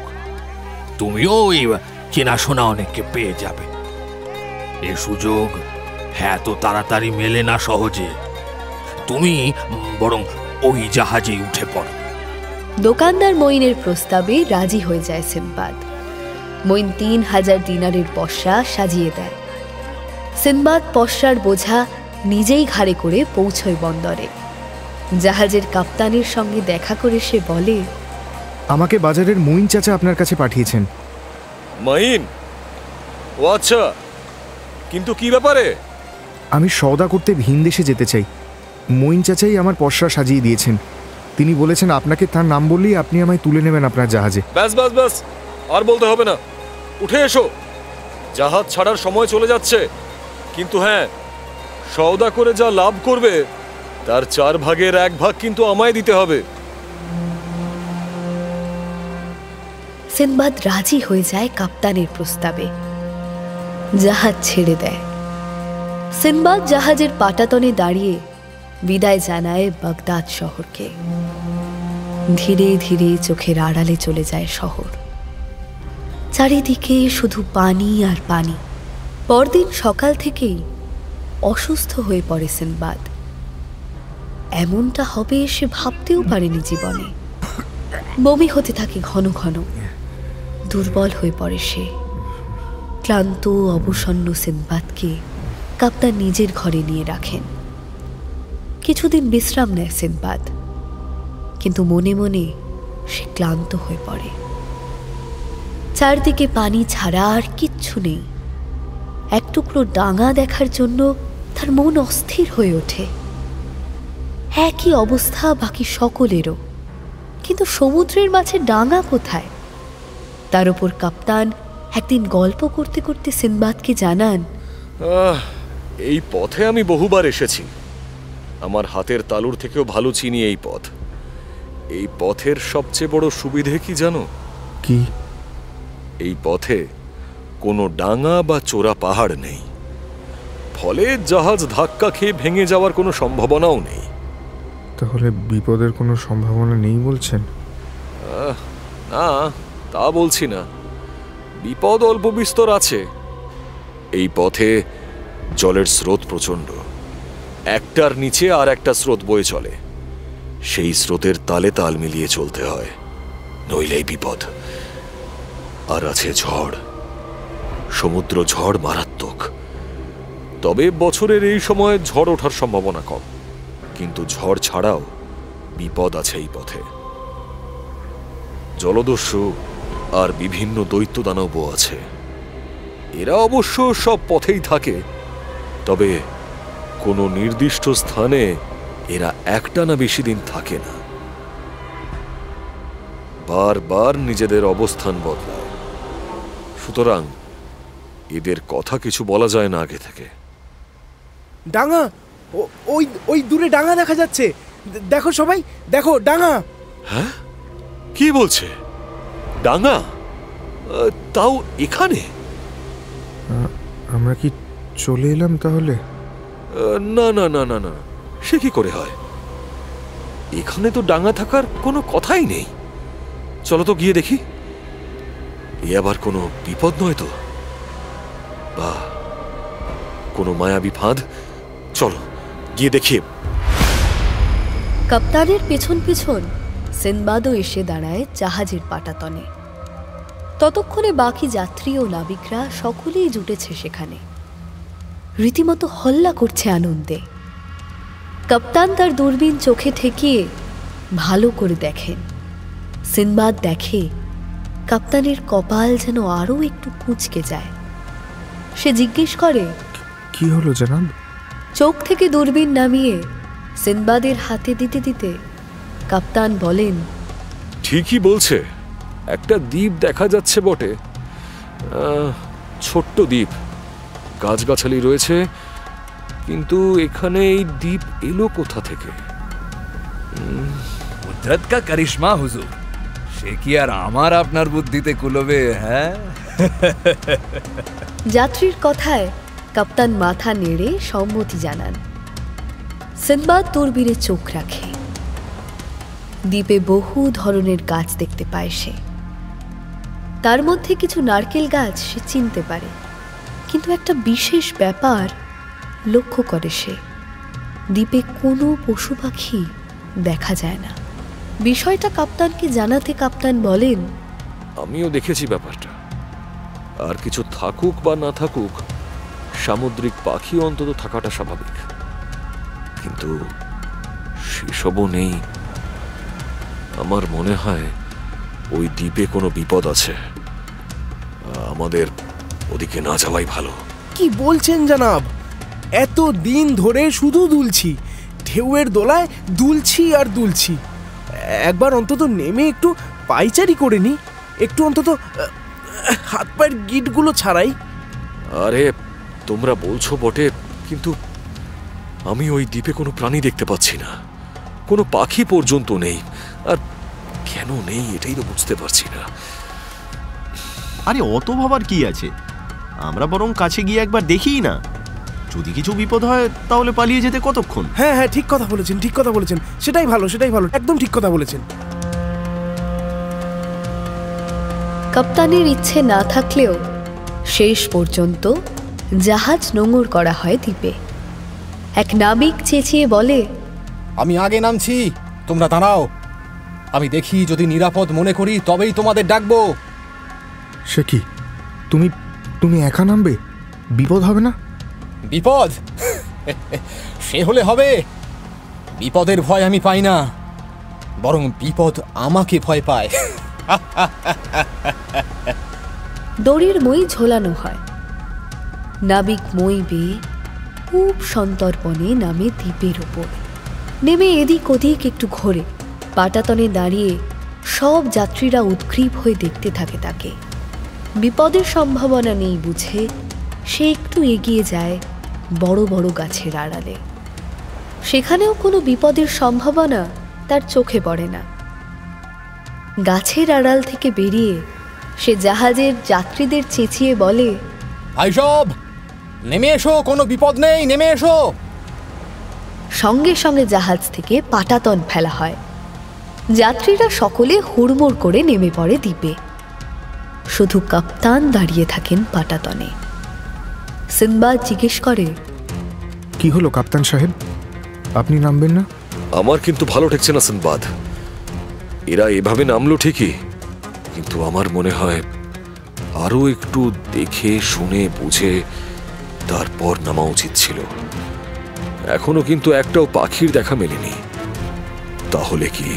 তুমিও ওই চেনাশোনা অনেককে পেয়ে যাবে। এ সুযোগ হ্যাঁ তো তাড়াতাড়ি মেলে না সহজে। তুমি বরং ওই জাহাজে উঠে পড়ো। দোকানদার মঈনের প্রস্তাবে রাজি হয়ে যায় সিনবাদ। মঈন 3000 দিনারের পসরা সাজিয়ে দেয়। সিনবাদ পসরার বোঝা নিজেই ঘাড়ে করে পৌঁছয় বন্দরে। জাহাজের কাপ্তানের সঙ্গে দেখা করে সে বলে, আমাকে বাজারের মঈন চাচা আপনার কাছে পাঠিয়েছেন। মঈন? ও আচ্ছা, কিন্তু কি ব্যাপারে? আমি সওদা করতে ভিন দেশে যেতে চাই। মঈন চাচাই আমার পসরা সাজিয়ে দিয়েছেন। তিনি বলেছেন আপনাকে তার নাম বললেই আপনি আমায় তুলে নেবেন আপনার জাহাজে। ব্যাস ব্যাস ব্যাস, আর বলতে হবে না, উঠে এসো। জাহাজ ছাড়ার সময় চলে যাচ্ছে, কিন্তু হ্যাঁ, সওদা করে যা লাভ করবে তার 4 ভাগের 1 ভাগ কিন্তু আমায় দিতে হবে। সিনবাদ রাজি হয়ে যায় কাপ্তানের প্রস্তাবে। জাহাজ ছেড়ে দেয়। সিনবাদ জাহাজের পাটাতনে দাঁড়িয়ে বিদায় জানায় বাগদাদ শহরকে। ধীরে ধীরে চোখের আড়ালে চলে যায় শহর। চারিদিকে শুধু পানি আর পানি। পরদিন সকাল থেকেই অসুস্থ হয়ে পড়ে সিনবাদ। এমনটা হবে সে ভাবতেও পারেনি জীবনে। বমি হতে থাকে ঘন ঘন। দুর্বল হয়ে পড়ে সে। ক্লান্ত অবসন্ন সিনবাদকে কাপ্তান নিজের ঘরে নিয়ে রাখেন। কিছুদিন বিশ্রাম নেয় সিনবাদ, কিন্তু মনে মনে সে ক্লান্ত হয়ে পড়ে। চারদিকে পানি ছাড়া আর কিচ্ছু নেই। এক টুকরো ডাঙা দেখার জন্য তার মন অস্থির হয়ে ওঠে। একই অবস্থা বাকি সকলেরও, কিন্তু সমুদ্রের মাঝে ডাঙা কোথায়? তার উপর কাপ্তান একদিন গল্প করতে করতে সিনবাদকে জানান, এই পথে আমি বহুবার এসেছি। আমার হাতের তালুর থেকেও ভালো চিনি এই পথ। এই পথের সবচেয়ে বড় সুবিধে কি জানো? কি? এই পথে কোনো ডাঙা বা চোরা পাহাড় নেই, ফলে জাহাজ ধাক্কা খেয়ে ভেঙে যাওয়ার কোনো সম্ভাবনাও নেই। তাহলে বিপদের কোনো সম্ভাবনা নেই বলছেন? না, তা বলছি না। বিপদ অল্প বিস্তর আছে। এই পথে জলের স্রোত প্রচণ্ড। একটার নিচে আর একটা স্রোত বয়ে চলে, সেই স্রোতের তালে তাল মিলিয়ে চলতে হয়, নইলেই বিপদ। আর আছে ঝড়, সমুদ্র ঝড় মারাত্মক। তবে বছরের এই সময় ঝড় ওঠার সম্ভাবনা কম, কিন্তু ঝড় ছাড়াও বিপদ আছে এই পথে। জলদস্যু আর বিভিন্ন দৈত্য দানবও আছে। এরা অবশ্য সব পথেই থাকে, তবে কোনো নির্দিষ্ট স্থানে এরা একটানা বেশি দিন থাকে না, বারবার নিজেদের অবস্থান বদলায়। সুতরাং এদের কথা কিছু বলা যায় না আগে থেকে। ডাঙা, ওই ওই দূরে ডাঙা দেখা যাচ্ছে, দেখো সবাই, দেখো ডাঙা। হ্যাঁ, কি বলছে? ডাঙা? তাও এখানে? আমরা কি চলে এলাম তাহলে? না না না না না, সে কি করে হয়? এখানে তো ডাঙা থাকার কোনো কথাই নেই। চলো তো গিয়ে দেখি, এ আবার কোনো বিপদ নয় তো, বা কোনো মায়াবী ফাঁদ? চলো গিয়ে দেখি। কাপ্তানের পেছন পেছন সিন্দবাদও এসে দাঁড়ায় জাহাজের পাটাতনে। ততক্ষণে বাকি যাত্রী ও নাবিকরা সকলেই জুটেছে সেখানে, রীতিমতো হল্লা করছে আনন্দে। কাপ্তান তার দূরবীন চোখে ঠেকিয়ে ভালো করে দেখেন। সিন্দবাদ দেখে কাপ্তানের কপাল যেন আরো একটু কুঁচকে যায়। সে জিজ্ঞেস করে, কি হলো জনাব? চোখ থেকে দূরবীন নামিয়ে সিন্দবাদের হাতে দিতে দিতে কাপ্তান বলেন, ঠিকই বলছে, একটা দ্বীপ দেখা যাচ্ছে বটে, ছোট্ট দ্বীপ, গাছগাছালি রয়েছে, কিন্তু এখানে এই দ্বীপ এলো কোথা থেকে? কুদরত কা করিশ্মা হুজুর, সে কি আর আমার আপনার বুদ্ধিতে কুলবে? হ্যাঁ। যাত্রীর কথায় কাপ্তান মাথা নেড়ে সম্মতি জানান। সিন্দবাদ দূরবীনে চোখ রাখে। দ্বীপে বহু ধরনের গাছ দেখতে পায় সে। তার মধ্যে কিছু নারকেল গাছ সে চিনতে পারে, কিন্তু একটা বিশেষ ব্যাপার লক্ষ্য করে সে, দ্বীপে কোনো পশু পাখি দেখা যায় না। বিষয়টা কাপ্তানকে জানাতে কাপ্তান বলেন, আমিও দেখেছি ব্যাপারটা। আর কিছু থাকুক বা না থাকুক, সামুদ্রিক পাখি অন্তত থাকাটা স্বাভাবিক, কিন্তু সেসবও নেই। আমার মনে হয় ওই দ্বীপে কোনো বিপদ আছে, আমাদের ওদিকে না যাওয়াই ভালো। কি বলছেন জনাব? এত দিন ধরে শুধু দুলছি, ঢেউয়ের দোলায় দুলছি আর দুলছি। একবার অন্তত নেমে একটু পাইচারি করে নি, একটু অন্তত হাত পায়ের গিটগুলো ছাড়াই। আরে তোমরা বলছো বটে, কিন্তু আমি ওই দ্বীপে কোনো প্রাণী দেখতে পাচ্ছি না, কোনো পাখি পর্যন্ত নেই। আর কেন নেই এটাই তো বুঝতে পারছি না। আরে অত ভাবার কি আছে, আমরা বরং কাছে গিয়ে একবার দেখিই না। যদি কিছু বিপদ হয় তাহলে পালিয়ে যেতে কতক্ষণ? হ্যাঁ হ্যাঁ, ঠিক কথা বলেছেন, ঠিক কথা বলেছেন, সেটাই ভালো, সেটাই ভালো, একদম ঠিক কথা বলেছেন। কাপ্তানের ইচ্ছে না থাকলেও শেষ পর্যন্ত জাহাজ নোঙর করা হয় দ্বীপে। এক নাবিক চেঁচিয়ে বলে, আমি আগে নামছি, তোমরা দাঁড়াও, আমি দেখি যদি নিরাপদ মনে করি তবেই তোমাদের ডাকবো। সে কি, তুমি তুমি একা নামবে? বিপদ হবে না? বিপদ? সে হলে হবে। বিপদের ভয় আমি পাই না, বরং বিপদ আমাকে ভয় পায়। দড়ির মই ঝোলানো হয়। নাবিক মই বেয়ে খুব সন্তর্পণে নামে দ্বীপের উপর। নেমে এদিক ওদিক একটু ঘোরে। পাটাতনে দাঁড়িয়ে সব যাত্রীরা উদ্গ্রীব হয়ে দেখতে থাকে তাকে। বিপদের সম্ভাবনা নেই বুঝে সে একটু এগিয়ে যায় বড় বড় গাছের আড়ালে। সেখানেও কোনো বিপদের সম্ভাবনা তার চোখে পড়ে না। গাছের আড়াল থেকে বেরিয়ে সে জাহাজের যাত্রীদের চেঁচিয়ে বলে, ভাই সব নেমে এসো, কোনো বিপদ নেই, নেমে এসো। সঙ্গে সঙ্গে জাহাজ থেকে পাটাতন ফেলা হয়। যাত্রীরা সকলে হুড়মুড় করে নেমে পড়ে দ্বীপে। শুধু কাপ্তান দাঁড়িয়ে থাকেন পাটাতনে। সিন্দবাদ জিজ্ঞেস করে, কি হলো কাপ্তান সাহেব? আপনি নামবেন না? আমার কিন্তু ভালো ঠেকছে না সিনবাদ। এরা এভাবে নামলো ঠিকই, কিন্তু আমার মনে হয় আরো একটু দেখে শুনে বুঝে তারপর নামা উচিত ছিল। এখনো কিন্তু একটাও পাখির দেখা মেলেনি। তাহলে কি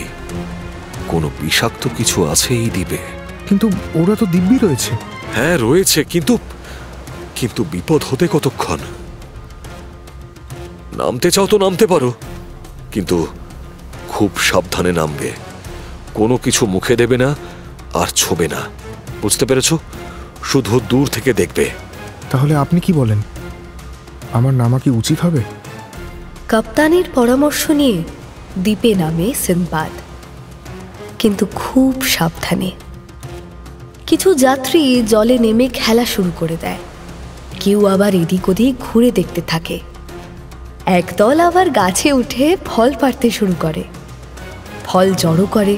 কোনো বিষাক্ত কিছু আছে এই দ্বীপে? কিন্তু ওরা তো দিব্যি রয়েছে। হ্যাঁ রয়েছে, কিন্তু কিন্তু বিপদ হতে কতক্ষণ? নামতে চাও তো নামতে পারো, কিন্তু খুব সাবধানে নামবে। কোনো কিছু মুখে দেবে না আর ছোবে না, বুঝতে পেরেছো? শুধু দূর থেকে দেখবে। তাহলে আপনি কি বলেন, আমার নামা কি উচিত হবে? কাপ্তানের পরামর্শ নিয়ে দ্বীপে নামে সিনবাদ, কিন্তু খুব সাবধানে। কিছু যাত্রী জলে নেমে খেলা শুরু করে দেয়, কেউ আবার এদিক ওদিক ঘুরে দেখতে থাকে। একদল আবার গাছে উঠে ফল পাড়তে শুরু করে, ফল জড়ো করে।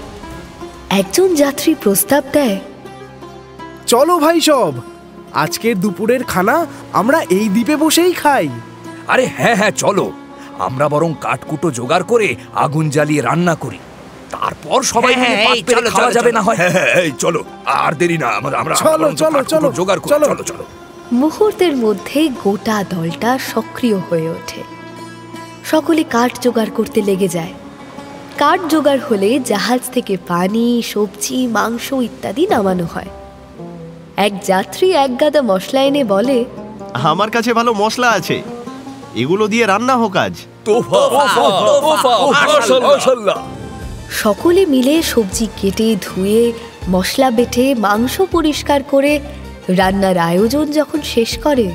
একজন যাত্রী প্রস্তাব দেয়, চলো ভাই সব, আজকের দুপুরের খানা আমরা এই দ্বীপে বসেই খাই। আরে হ্যাঁ হ্যাঁ চলো, আমরা বরং কাঠকুটো জোগাড় করে আগুন জ্বালিয়ে রান্না করি, তারপর সবাই মিলে পাত পেরে খাওয়া যাবে না হয়? এই চলো, আর দেরি না, আমরা চলো চলো চলো জোগাড় করি, চলো চলো। মুহূর্তের মধ্যে গোটা দলটা সক্রিয় হয়ে ওঠে। সকলে কাঠ জোগাড় করতে লেগে যায়। কাঠ জোগাড় হলে জাহাজ থেকে পানি, সবজি, মাংস ইত্যাদি নামানো হয়। এক যাত্রী এক গাদা মশলা এনে বলে, আমার কাছে ভালো মশলা আছে, এগুলো দিয়ে রান্না হোক আজ। সকলে মিলে সবজি কেটে ধুয়ে মশলা বেটে মাংস পরিষ্কার করে রান্নার আয়োজন যখন শেষ করে,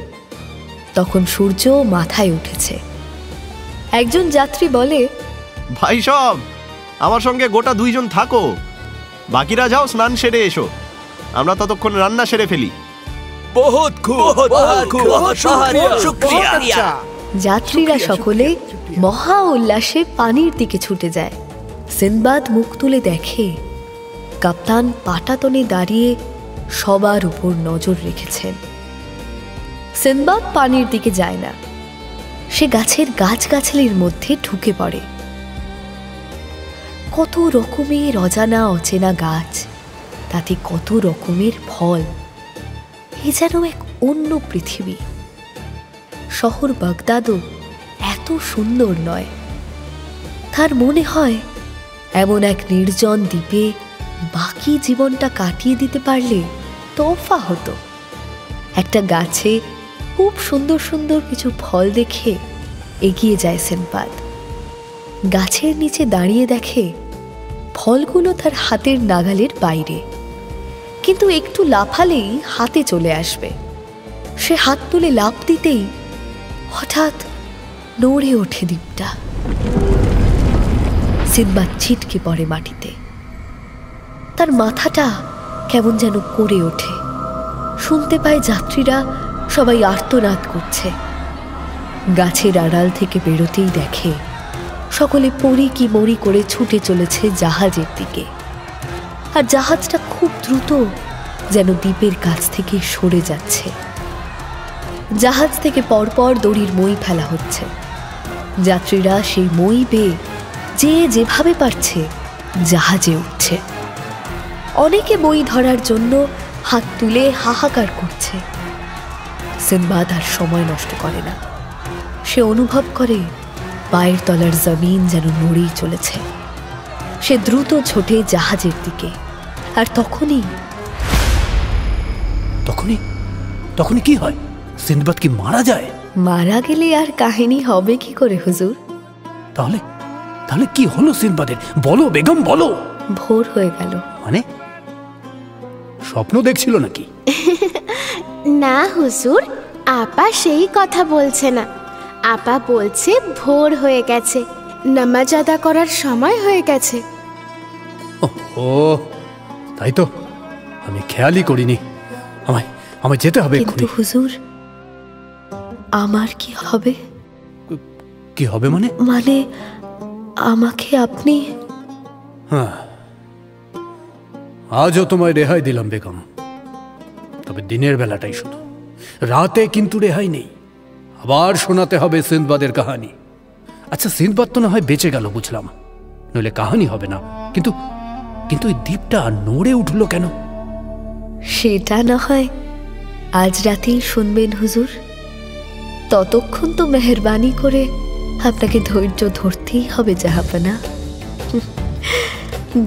তখন সূর্য মাথায় উঠেছে। একজন যাত্রী বলে, ভাই সব, আমার সঙ্গে গোটা 2 জন থাকো, বাকিরা যাও স্নান সেরে এসো, আমরা ততক্ষণ রান্না সেরে ফেলি। বহুত শুকরিয়া। যাত্রীরা সকলে মহা উল্লাসে পানির দিকে ছুটে যায়। সিনবাদ মুখ তুলে দেখে কাপ্তান পাটাতনে দাঁড়িয়ে সবার উপর নজর রেখেছেন। সিনবাদ পানির দিকে যায় না, সে গাছের গাছগাছালির মধ্যে ঢুকে পড়ে। কত রকমের অজানা অচেনা গাছ, তাতে কত রকমের ফল, এ যেন এক অন্য পৃথিবী। শহর বাগদাদও এত সুন্দর নয়। তার মনে হয় এমন এক নির্জন দ্বীপে বাকি জীবনটা কাটিয়ে দিতে পারলে তোফা হতো। একটা গাছে খুব সুন্দর সুন্দর কিছু ফল দেখে এগিয়ে যায় সিনবাদ। গাছের নিচে দাঁড়িয়ে দেখে ফলগুলো তার হাতের নাগালের বাইরে, কিন্তু একটু লাফালেই হাতে চলে আসবে। সে হাত তুলে লাফ দিতেই হঠাৎ নড়ে ওঠে দ্বীপটা। সিনবাদ ছিটকে পড়ে মাটিতে। তার মাথাটা কেমন যেন করে ওঠে। শুনতে পায় যাত্রীরা সবাই আর্তনাদ করছে। গাছের আড়াল থেকে বেরোতেই দেখে সকলে পরি কি মরি করে ছুটে চলেছে জাহাজের দিকে। আর জাহাজটা খুব দ্রুত যেন দ্বীপের কাছ থেকে সরে যাচ্ছে। জাহাজ থেকে পরপর দড়ির মই ফেলা হচ্ছে। যাত্রীরা সেই মই বেয়ে যে যেভাবে পারছে জাহাজে উঠছে। অনেকে বই ধরার জন্য হাত তুলে হাহাকার করছে। সিনবাদ আর সময় নষ্ট করে না। সে অনুভব করে পায়ের তলার জমিন যেন নড়েই চলেছে। সে দ্রুত ছোটে জাহাজের দিকে। আর তখনই কি হয়? সিনবাদ কি মারা যায়? মারা গেলে আর কাহিনী হবে কি করে হুজুর? তাহলে কি হলো সিনবাদের? বলো বেগম, বলো। ভোর হয়ে গেল। মানে স্বপ্ন দেখছিল নাকি? না হুজুর, আপা সেই কথা বলছে না। আপা বলছে ভোর হয়ে গেছে, নামাজ আদা করার সময় হয়ে গেছে। ও তাই তো, আমি খেয়ালই করিনি। আমায় যেতে হবে। কিন্তু হুজুর, আমার কি হবে? কি হবে মানে? মানে আমাকে আপনি... হ্যাঁ, আজও তোমায় রেহাই দিলাম বেগম, তবে দিনের বেলাটাই শুধু। রাতে কিন্তু রেহাই নেই। আবার শোনাতে হবে সিনবাদের কাহানি। আচ্ছা সিন্দবাদ তো না হয় বেঁচে গেল বুঝলাম, নইলে কাহানি হবে না, কিন্তু কিন্তু ওই দ্বীপটা নড়ে উঠল কেন? সেটা না হয় আজ রাতেই শুনবেন হুজুর। ততক্ষণ তো মেহেরবানি করে আপনাকে ধৈর্য ধরতেই হবে জাহাপনা।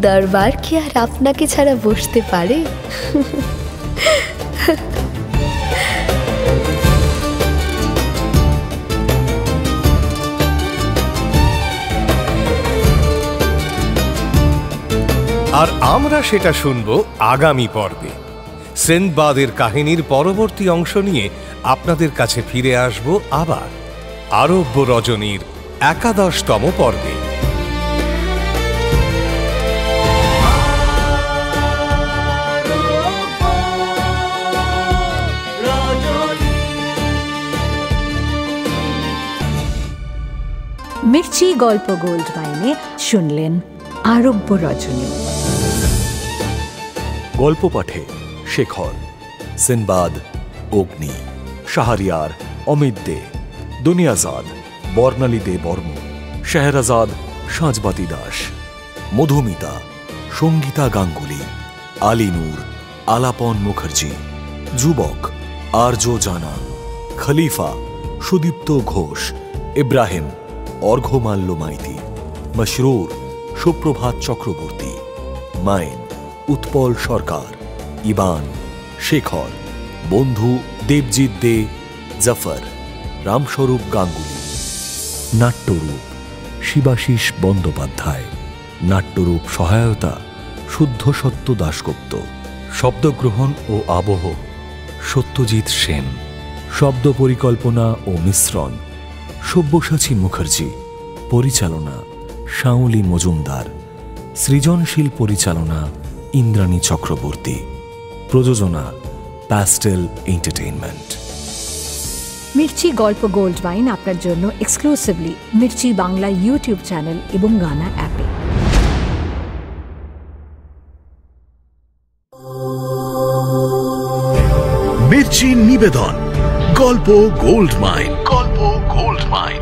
দরবার কি আর আপনাকে ছাড়া বসতে পারে? আর আমরা সেটা শুনব আগামী পর্বে। সিন্দবাদের কাহিনীর পরবর্তী অংশ নিয়ে আপনাদের কাছে ফিরে আসব আবার আরব্য রজনীর 11তম পর্বে। মির্চি গল্প গোল্ড মাইনে শুনলেন আরব্য রজনী। গল্প পাঠে শেখর, সিনবাদ, অগ্নি, শাহরিয়ার, অমিত দে, দুনিয়াজাদ, বর্ণালী দে বর্ম, শেহরাজাদ, সাঁজবাতি দাস, মধুমিতা, সঙ্গীতা গাঙ্গুলি, আলিনুর, আলাপন মুখার্জি, যুবক, আর্য জানা, খলিফা, সুদীপ্ত ঘোষ, ইব্রাহিম, অর্ঘ্যমাল্য মাইতি, মশরুর, সুপ্রভাত চক্রবর্তী, মাইন, উৎপল সরকার, ইবান, শেখর, বন্ধু দেবজিৎ দে, জাফর, রামস্বরূপ গাঙ্গুলি। নাট্যরূপ শিবাশিস বন্দ্যোপাধ্যায়, নাট্যরূপ সহায়তা শুদ্ধ সত্য দাশগুপ্ত, শব্দগ্রহণ ও আবহ সত্যজিৎ সেন, শব্দ পরিকল্পনা ও মিশ্রণ সব্যসাচী মুখার্জি, পরিচালনা শাওলি মজুমদার, সৃজনশীল পরিচালনা ইন্দ্রাণী চক্রবর্তী, প্রযোজনা প্যাস্টেল এন্টারটেইনমেন্ট। মির্চি গল্প গোল্ড মাইন আপনার জন্য exclusively Mirchi Bangla YouTube channel এবং গানা অ্যাপে। মির্চি নিবেদন গল্প গোল্ড মাইন। গল্প গোল্ড মাইন।